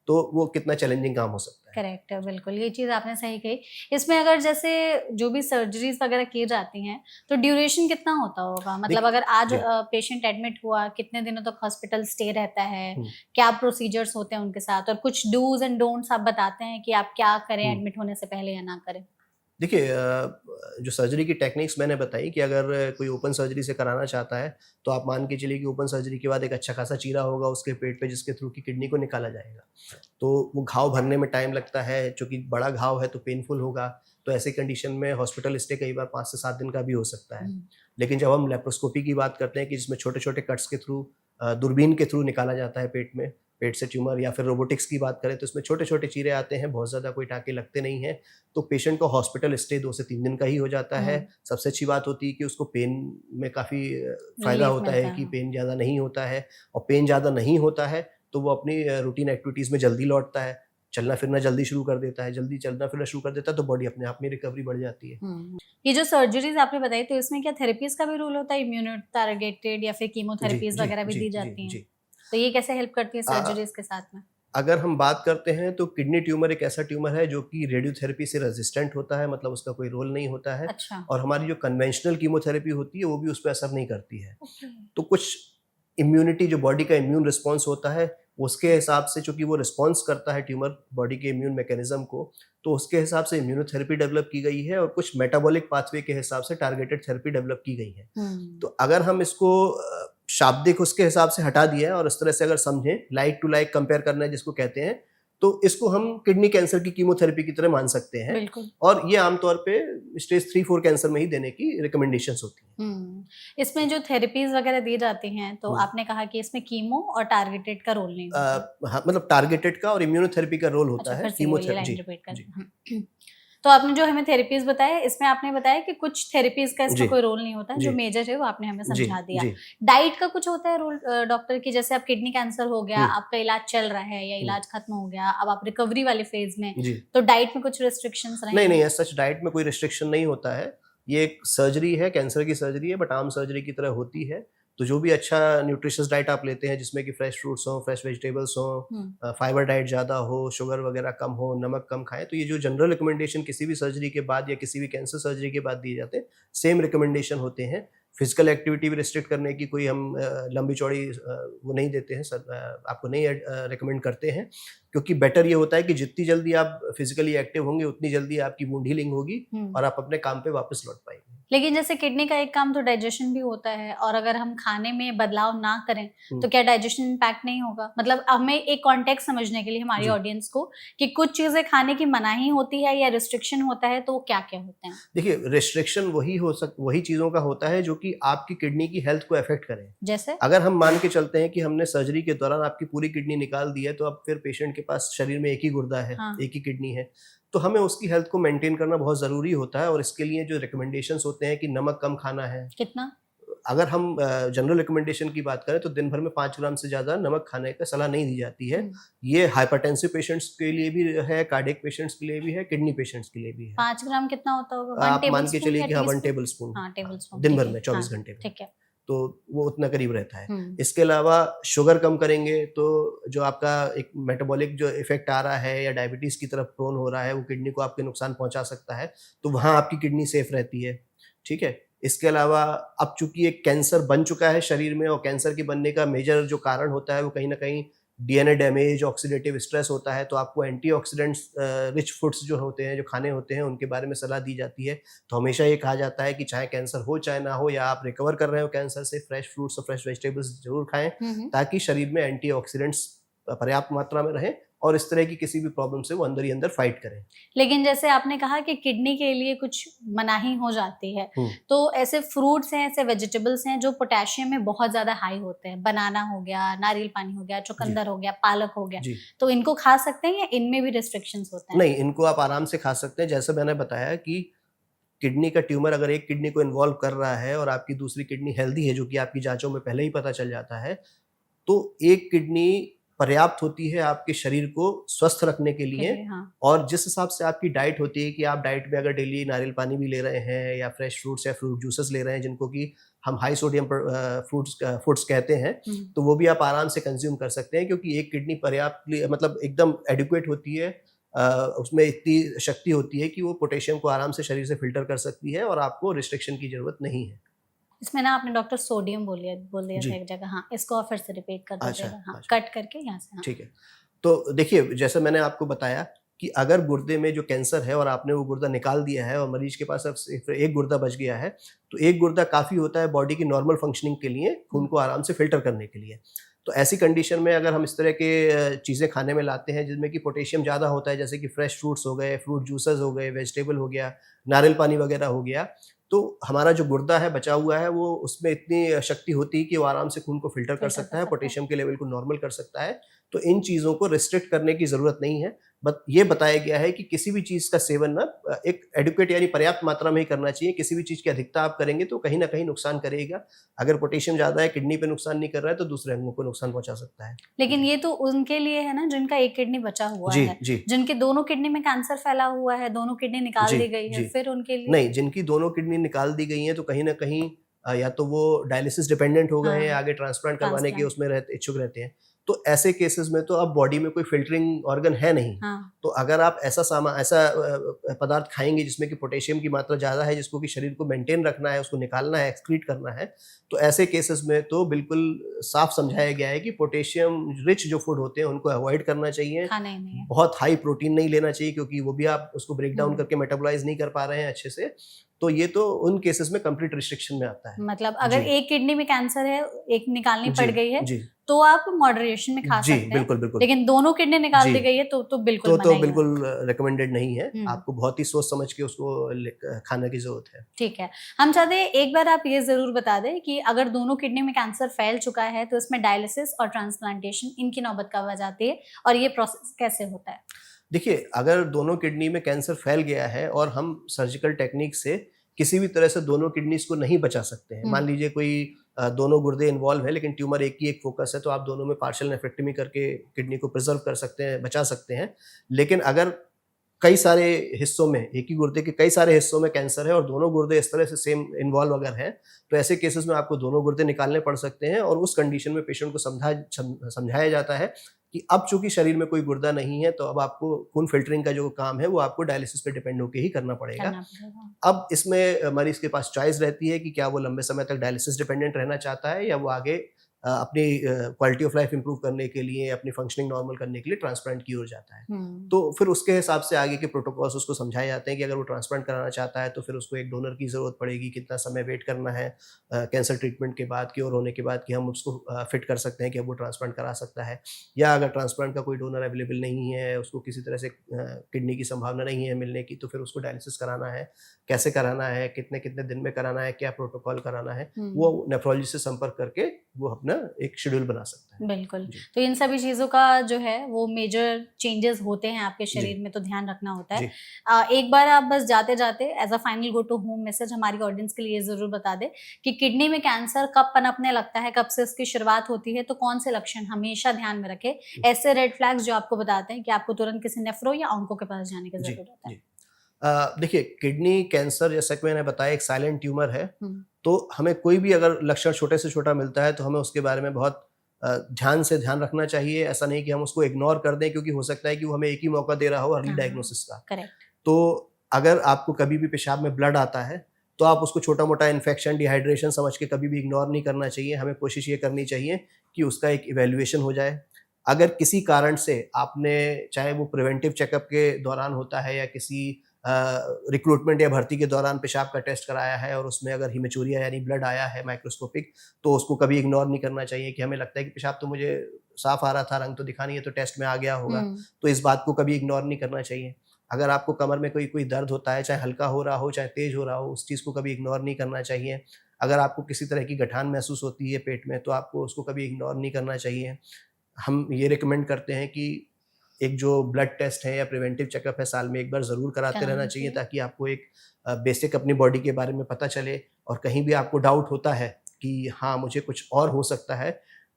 तो वो कितना चैलेंजिंग काम हो सकता है। करेक्ट है, बिल्कुल ये चीज़ आपने सही कही। इसमें अगर जैसे जो भी सर्जरीज वगैरह की जाती हैं तो ड्यूरेशन कितना होता होगा? मतलब अगर आज पेशेंट एडमिट हुआ, कितने दिनों तक हॉस्पिटल स्टे रहता है, क्या प्रोसीजर्स होते हैं उनके साथ, और कुछ डूज एंड डोंट्स आप बताते हैं कि आप क्या करें एडमिट होने से पहले या ना करें? देखिए जो सर्जरी की टेक्निक्स मैंने बताई कि अगर कोई ओपन सर्जरी से कराना चाहता है तो आप मान के चलिए कि ओपन सर्जरी के बाद एक अच्छा खासा चीरा होगा उसके पेट पे जिसके थ्रू की किडनी को निकाला जाएगा। तो वो घाव भरने में टाइम लगता है, चूँकि बड़ा घाव है तो पेनफुल होगा, तो ऐसे कंडीशन में हॉस्पिटल स्टे कई बार 5 से 7 दिन का भी हो सकता है। लेकिन जब हम लेप्रोस्कोपी की बात करते हैं कि जिसमें छोटे छोटे कट्स के थ्रू दूरबीन के थ्रू निकाला जाता है पेट से ट्यूमर, या फिर रोबोटिक्स की बात करें तो इसमें छोटे छोटे चीरे आते हैं, बहुत ज़्यादा कोई टाँके लगते नहीं हैं, तो पेशेंट को हॉस्पिटल स्टे 2 से 3 दिन का ही हो जाता है। सबसे अच्छी बात होती है कि उसको पेन में काफ़ी फ़ायदा होता है कि पेन ज़्यादा नहीं होता है, और पेन ज़्यादा नहीं होता है तो वो अपनी रूटीन एक्टिविटीज़ में जल्दी लौटता है, चलना फिरना जल्दी शुरू कर देता है, जल्दी चलना फिरना शुरू कर देता है, तो बॉडी अपने आप में रिकवरी बढ़ जाती है। ये जो सर्जरीज आपने बताई तो इसमें क्या थेरेपीज का भी रोल होता है, इम्यूनो टारगेटेड या फिर कीमोथेरेपीज वगैरह भी दी जाती हैं? तो ये कैसे हेल्प करती है सर्जरीज के साथ में? अगर हम बात करते हैं तो किडनी ट्यूमर एक ऐसा ट्यूमर है जो कि रेडियोथेरेपी से रेजिस्टेंट होता है, मतलब उसका कोई रोल नहीं होता है। अच्छा। और हमारी जो कन्वेंशनल कीमोथेरेपी होती है वो भी उस पर असर नहीं करती है। तो कुछ इम्यूनिटी, जो बॉडी का इम्यून रिस्पॉन्स होता है उसके हिसाब से, चूंकि वो रिस्पॉन्स करता है ट्यूमर बॉडी के इम्यून मैकेनिज्म को, तो उसके हिसाब से इम्यूनोथेरेपी डेवलप की गई है और कुछ मेटाबॉलिक पाथवे के हिसाब से टारगेटेड थेरेपी डेवलप की गई है। तो अगर हम इसको शाब्दिक उसके हिसाब से हटा दिया है और इस तरह से अगर समझें, लाइक टू लाइक कंपेयर करना है जिसको कहते हैं, तो इसको हम किडनी कैंसर की कीमोथेरेपी की तरह मान सकते हैं। और ये आमतौर पे स्टेज 3-4 कैंसर में ही देने की रिकमेंडेशंस होती हैं। इसमें जो थेरेपीज वगैरह दी जाती हैं तो आपने कहा कि इसमें कीमो और टारगेटेड का रोल नहीं होता। हाँ, मतलब टारगेटेड का और इम्यूनोथेरेपी का रोल होता है। कीमोथेरेपी तो आपने जो हमें थेरेपीज बताया, इसमें आपने बताया कि कुछ थेरेपीज का इसमें कोई रोल नहीं होता, जो मेजर है वो आपने हमें समझा दिया। डाइट का कुछ होता है रोल डॉक्टर की? जैसे अब किडनी कैंसर हो गया, आपका इलाज चल रहा है या इलाज खत्म हो गया, अब आप रिकवरी वाले फेज में, तो डाइट में कुछ रिस्ट्रिक्शंस रहेंगे? नहीं, सच डाइट में कोई रिस्ट्रिक्शन नहीं होता है। ये एक सर्जरी है, कैंसर की सर्जरी है, बट आम सर्जरी की तरह होती है। तो जो भी अच्छा न्यूट्रिशियस डाइट आप लेते हैं जिसमें कि फ्रेश फ्रूट्स हों, फ्रेश वेजिटेबल्स हों, फाइबर डाइट ज़्यादा हो, शुगर वगैरह कम हो, नमक कम खाएं, तो ये जो जनरल रिकमेंडेशन किसी भी सर्जरी के बाद या किसी भी कैंसर सर्जरी के बाद दिए जाते हैं, सेम रिकमेंडेशन होते हैं। फिजिकल एक्टिविटी भी रिस्ट्रिक्ट करने की कोई हम लंबी चौड़ी वो नहीं देते हैं सर, आपको नहीं रिकमेंड करते हैं, क्योंकि बेटर ये होता है कि जितनी जल्दी आप फिजिकली एक्टिव होंगे उतनी जल्दी आपकी वुंड हीलिंग होगी और आप अपने काम पे वापस लौट पाएंगे। लेकिन जैसे किडनी का एक काम तो डाइजेशन भी होता है, और अगर हम खाने में बदलाव ना करें तो क्या डाइजेशन इम्पैक्ट नहीं होगा? मतलब हमें एक कॉन्टेक्स्ट समझने के लिए हमारी जी। ऑडियंस को कि कुछ चीजें खाने की मनाही होती है या रिस्ट्रिक्शन होता है, तो वो क्या क्या होते हैं? देखिए, रिस्ट्रिक्शन वही चीज़ों का होता है जो कि आपकी किडनी की हेल्थ को अफेक्ट करें। जैसे अगर हम मान के चलते हैं कि हमने सर्जरी के दौरान आपकी पूरी किडनी निकाल दी है, तो अब फिर पेशेंट के पास शरीर में एक ही गुर्दा है, हाँ। एक ही किडनी है, तो हमें उसकी हेल्थ को मेंटेन करना बहुत ज़रूरी होता है, और इसके लिए जो रिकमेंडेशंस होते हैं कि नमक कम खाना है। कितना? अगर हम जनरल रिकमेंडेशन की बात करें तो दिन भर में 5 ग्राम से ज़्यादा नमक खाने का सलाह नहीं दी जाती है। ये हाइपरटेंसिव पेशेंट्स के लिए भी है, कार्डियक पेशेंट्स के लिए भी है, किडनी पेशेंट्स के लिए भी है। 5 ग्राम कितना होता होगा? आप मान के चलिए कि हाँ, 1 टेबल स्पून हाँ, टेबल स्पून दिन भर में 24 घंटे में, ठीक है। तो वो उतना करीब रहता है। इसके अलावा शुगर कम करेंगे तो जो आपका एक मेटाबॉलिक जो इफेक्ट आ रहा है या डायबिटीज़ की तरफ प्रोन हो रहा है, वो किडनी को आपके नुकसान पहुंचा सकता है, तो वहाँ आपकी किडनी सेफ रहती है। ठीक है। इसके अलावा अब चूंकि एक कैंसर बन चुका है शरीर में, और कैंसर के बनने का मेजर जो कारण होता है वो कहीं ना कहीं डीएनए डैमेज, ऑक्सीडेटिव स्ट्रेस होता है, तो आपको एंटीऑक्सीडेंट्स रिच फूड्स जो होते हैं, जो खाने होते हैं, उनके बारे में सलाह दी जाती है। तो हमेशा ये कहा जाता है कि चाहे कैंसर हो चाहे ना हो, या आप रिकवर कर रहे हो कैंसर से, फ्रेश फ्रूट्स और फ्रेश वेजिटेबल्स जरूर खाएं, ताकि शरीर में एंटीऑक्सीडेंट्स पर्याप्त मात्रा में रहें और इस तरह की किसी भी प्रॉब्लम से वो अंदर ही अंदर फाइट करें। लेकिन जैसे आपने कहा कि किडनी के लिए कुछ मनाही हो जाती है, तो ऐसे फ्रूट्स हैं, ऐसे वेजिटेबल्स हैं जो पोटेशियम में बहुत ज्यादा हाई होते हैं, बनाना हो गया, नारियल पानी हो गया, चुकंदर हो गया, पालक हो गया, तो इनको खा सकते हैं या इनमें भी रिस्ट्रिक्शंस होते हैं? नहीं, इनको आप आराम से खा सकते हैं। जैसे मैंने बताया कि किडनी का ट्यूमर अगर एक किडनी को इन्वॉल्व कर रहा है और आपकी दूसरी किडनी हेल्दी है, जो कि आपकी जांचों में पहले ही पता चल जाता है, तो एक किडनी पर्याप्त होती है आपके शरीर को स्वस्थ रखने के लिए। हाँ। और जिस हिसाब से आपकी डाइट होती है कि आप डाइट में अगर डेली नारियल पानी भी ले रहे हैं या फ्रेश फ्रूट्स या फ्रूट जूसेस ले रहे हैं, जिनको कि हम हाई सोडियम फूड्स कहते हैं, तो वो भी आप आराम से कंज्यूम कर सकते हैं, क्योंकि एक किडनी पर्याप्त मतलब एकदम एडिक्वेट होती है, उसमें इतनी शक्ति होती है कि वो पोटेशियम को आराम से शरीर से फिल्टर कर सकती है और आपको रिस्ट्रिक्शन की जरूरत नहीं है। इसमें ना आपने डॉक्टर सोडियम बोल दिया था एक जगह, हाँ, इसको फिर से रिपीट कर दीजिएगा। हाँ, कट करके यहाँ से। हाँ। ठीक है। तो देखिए, जैसे मैंने आपको बताया कि अगर गुर्दे में जो कैंसर है और आपने वो गुर्दा निकाल दिया है और मरीज के पास अब एक गुर्दा बच गया है, तो एक गुर्दा काफ़ी होता है बॉडी की नॉर्मल फंक्शनिंग के लिए, खून को आराम से फिल्टर करने के लिए। तो ऐसी कंडीशन में अगर हम इस तरह के चीज़ें खाने में लाते हैं जिसमें कि पोटेशियम ज़्यादा होता है, जैसे कि फ्रेश फ्रूट्स हो गए, फ्रूट जूसेस हो गए, वेजिटेबल हो गया, नारियल पानी वगैरह हो गया, तो हमारा जो गुर्दा है बचा हुआ है, वो उसमें इतनी शक्ति होती है कि वो आराम से खून को फिल्टर कर सकता है, पोटेशियम के लेवल को नॉर्मल कर सकता है। तो इन चीज़ों को रिस्ट्रिक्ट करने की ज़रूरत नहीं है। बट ये बताया गया है कि किसी भी चीज़ का सेवन ना एक एडिक्वेट यानी पर्याप्त मात्रा में ही करना चाहिए। किसी भी चीज़ की अधिकता आप करेंगे तो कहीं ना कहीं नुकसान करेगा। अगर पोटेशियम ज़्यादा है, किडनी पे नुकसान नहीं कर रहा है, तो दूसरे अंगों को नुकसान पहुंचा सकता है। लेकिन ये तो उनके लिए है ना जिनका एक किडनी बचा हुआ है, जिनके दोनों किडनी में कैंसर फैला हुआ है, दोनों किडनी निकाल दी गई है, फिर उनके लिए नहीं, जिनकी दोनों किडनी निकाल दी गई है तो कहीं ना कहीं या तो वो डायलिसिस डिपेंडेंट हो गए हैं, आगे ट्रांसप्लांट करवाने के उसमें इच्छुक रहते हैं, तो ऐसे केसेस में तो अब बॉडी में कोई फिल्टरिंग ऑर्गन है नहीं। तो अगर आप ऐसा पदार्थ खाएंगे जिसमें कि पोटेशियम की मात्रा ज़्यादा है, जिसको कि शरीर को मेंटेन रखना है, उसको निकालना है, एक्सक्रीट करना है, तो ऐसे केसेस में तो बिल्कुल साफ समझाया गया है कि पोटेशियम रिच जो फूड होते हैं उनको अवॉइड करना चाहिए। बहुत हाई प्रोटीन नहीं लेना चाहिए, क्योंकि वो भी आप उसको ब्रेक डाउन करके मेटाबोलाइज नहीं कर पा रहे हैं अच्छे से। तो ये तो उन केसेस में कंप्लीट रिस्ट्रिक्शन में आता है। मतलब अगर एक किडनी में कैंसर है, एक निकालनी पड़ गई है, तो आप मॉडरेशन में खा सकते हैं। बिल्कुल बिल्कुल। लेकिन दोनों किडनी निकाल दी गई है तो बिल्कुल तो बिल्कुल रिकमेंडेड नहीं है। आपको बहुत ही सोच समझ के उसको खाने की जरूरत है। ठीक है। हम चाहते हैं एक बार आप ये जरूर बता दें कि अगर दोनों किडनी में कैंसर फैल चुका है तो इसमें डायलिसिस और ट्रांसप्लांटेशन इनकी नौबत कब आ जाती है और ये प्रोसेस कैसे होता है? देखिए, अगर दोनों किडनी में कैंसर फैल गया है और हम सर्जिकल टेक्निक से किसी भी तरह से दोनों किडनीज को नहीं बचा सकते हैं, मान लीजिए कोई दोनों गुर्दे इन्वॉल्व है लेकिन ट्यूमर एक ही एक फोकस है, तो आप दोनों में पार्शियल नेफ्रेक्टमी करके किडनी को प्रिजर्व कर सकते हैं, बचा सकते हैं। लेकिन अगर कई सारे हिस्सों में, एक ही गुर्दे के कई सारे हिस्सों में कैंसर है और दोनों गुर्दे इस तरह से सेम इन्वॉल्व अगर हैं, तो ऐसे केसेस में आपको दोनों गुर्दे निकालने पड़ सकते हैं और उस कंडीशन में पेशेंट को समझाया जाता है कि अब चूंकि शरीर में कोई गुर्दा नहीं है, तो अब आपको खून फिल्टरिंग का जो काम है वो आपको डायलिसिस पे डिपेंड होकर ही करना पड़ेगा। अब इसमें मरीज के पास चॉइस रहती है कि क्या वो लंबे समय तक डायलिसिस डिपेंडेंट रहना चाहता है या वो आगे अपनी क्वालिटी ऑफ लाइफ इंप्रूव करने के लिए, अपनी फंक्शनिंग नॉर्मल करने के लिए ट्रांसप्लांट की ओर जाता है। तो फिर उसके हिसाब से आगे के प्रोटोकॉल्स उसको समझाए जाते हैं कि अगर वो ट्रांसप्लांट कराना चाहता है तो फिर उसको एक डोनर की ज़रूरत पड़ेगी, कितना समय वेट करना है कैंसर ट्रीटमेंट के बाद, क्योर होने के बाद, कि हम उसको फिट कर सकते हैं कि अब वो ट्रांसप्लांट करा सकता है। या अगर ट्रांसप्लांट का कोई डोनर अवेलेबल नहीं है, उसको किसी तरह से किडनी की संभावना नहीं है मिलने की, तो फिर उसको डायलिसिस कराना है, कैसे कराना है, कितने कितने दिन में कराना है, क्या प्रोटोकॉल कराना है, वो नेफ्रोलॉजिस्ट से संपर्क करके वो अपना एक शेड्यूल बना सकता है। बिल्कुल। तो इन सभी चीज़ों का जो है वो मेजर चेंजेस होते हैं आपके शरीर में, तो ध्यान रखना होता है। एक बार आप बस जाते-जाते as a final go to home message हमारी ऑडियंस के लिए ज़रूर बता दें कि किडनी में कैंसर कब पनपने लगता है, कब से इसकी शुरुआत होती है, तो कौन से लक्षण हमेशा ध्यान में रखें, ऐसे रेड फ्लैग्स जो आपको बताते हैं कि आपको तुरंत किसी नेफ्रो या ऑन्को के पास जाने की ज़रूरत है। देखिए, किडनी कैंसर जैसा कि मैंने बताया एक साइलेंट ट्यूमर है, तो हमें कोई भी अगर लक्षण छोटे से छोटा मिलता है तो हमें उसके बारे में बहुत ध्यान से ध्यान रखना चाहिए। ऐसा नहीं कि हम उसको इग्नोर कर दें, क्योंकि हो सकता है कि वो हमें एक ही मौका दे रहा हो अर्ली डायग्नोसिस का। करेक्ट। तो अगर आपको कभी भी पेशाब में ब्लड आता है तो आप उसको छोटा मोटा इन्फेक्शन, डिहाइड्रेशन समझ के कभी भी इग्नोर नहीं करना चाहिए। हमें कोशिश ये करनी चाहिए कि उसका एक इवैल्यूएशन हो जाए। अगर किसी कारण से आपने, चाहे वो प्रिवेंटिव चेकअप के दौरान होता है या किसी रिक्रूटमेंट या भर्ती के दौरान पेशाब का टेस्ट कराया है और उसमें अगर हिमेचूरिया यानी ब्लड आया है माइक्रोस्कोपिक, तो उसको कभी इग्नोर नहीं करना चाहिए कि हमें लगता है कि पेशाब तो मुझे साफ आ रहा था, रंग तो दिखा नहीं है, तो टेस्ट में आ गया होगा, तो इस बात को कभी इग्नोर नहीं करना चाहिए। अगर आपको कमर में कोई दर्द होता है, चाहे हल्का हो रहा हो चाहे तेज हो रहा हो, उस चीज़ को कभी इग्नोर नहीं करना चाहिए। अगर आपको किसी तरह की गठान महसूस होती है पेट में, तो आपको उसको कभी इग्नोर नहीं करना चाहिए। हम ये रिकमेंड करते हैं कि एक जो ब्लड टेस्ट है या प्रिवेंटिव चेकअप है, साल में एक बार ज़रूर कराते रहना चाहिए, ताकि आपको एक बेसिक अपनी बॉडी के बारे में पता चले। और कहीं भी आपको डाउट होता है कि हाँ मुझे कुछ और हो सकता है,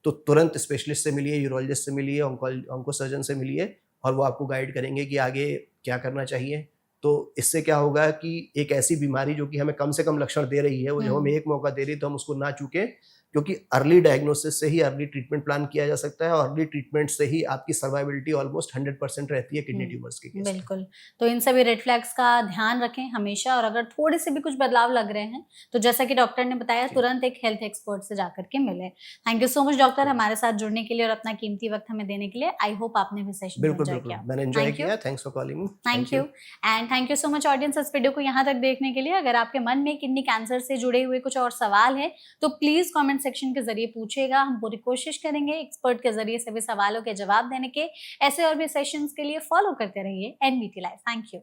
तो तुरंत स्पेशलिस्ट से मिलिए, यूरोलॉजिस्ट से मिलिए, ऑन्को सर्जन से मिलिए और वो आपको गाइड करेंगे कि आगे क्या करना चाहिए। तो इससे क्या होगा कि एक ऐसी बीमारी जो कि हमें कम से कम लक्षण दे रही है, वो जब हमें एक मौका दे रही है तो हम उसको ना चूकें, क्योंकि अर्ली डायग्नोसिस से ही अर्ली ट्रीटमेंट प्लान किया जा सकता है और अर्ली ट्रीटमेंट से ही आपकी सर्वाइबिलिटी ऑलमोस्ट 100% रहती है किडनी ट्यूमर्स के केस में। बिल्कुल। तो इन सभी रेड फ्लैग्स का ध्यान रखें हमेशा, और अगर थोड़े से भी कुछ बदलाव लग रहे हैं तो जैसा कि डॉक्टर ने बताया, तुरंत एक हेल्थ एक्सपर्ट से जाकर के मिले। Thank you so much doctor हमारे साथ जुड़ने के लिए और अपना कीमती वक्त हमें देने के लिए। आई होप आपने भी सेशन एंजॉय किया। मैंने एंजॉय किया। Thanks for calling me. Thank you and thank you so much audience इस वीडियो को यहाँ तक देखने के लिए। अगर आपके मन में किडनी कैंसर से जुड़े हुए कुछ और सवाल है तो प्लीज कमेंट सेक्शन के जरिए पूछेगा, हम पूरी कोशिश करेंगे एक्सपर्ट के जरिए सभी सवालों के जवाब देने के। ऐसे और भी सेशंस के लिए फॉलो करते रहिए एनबीटी लाइव। Thank you.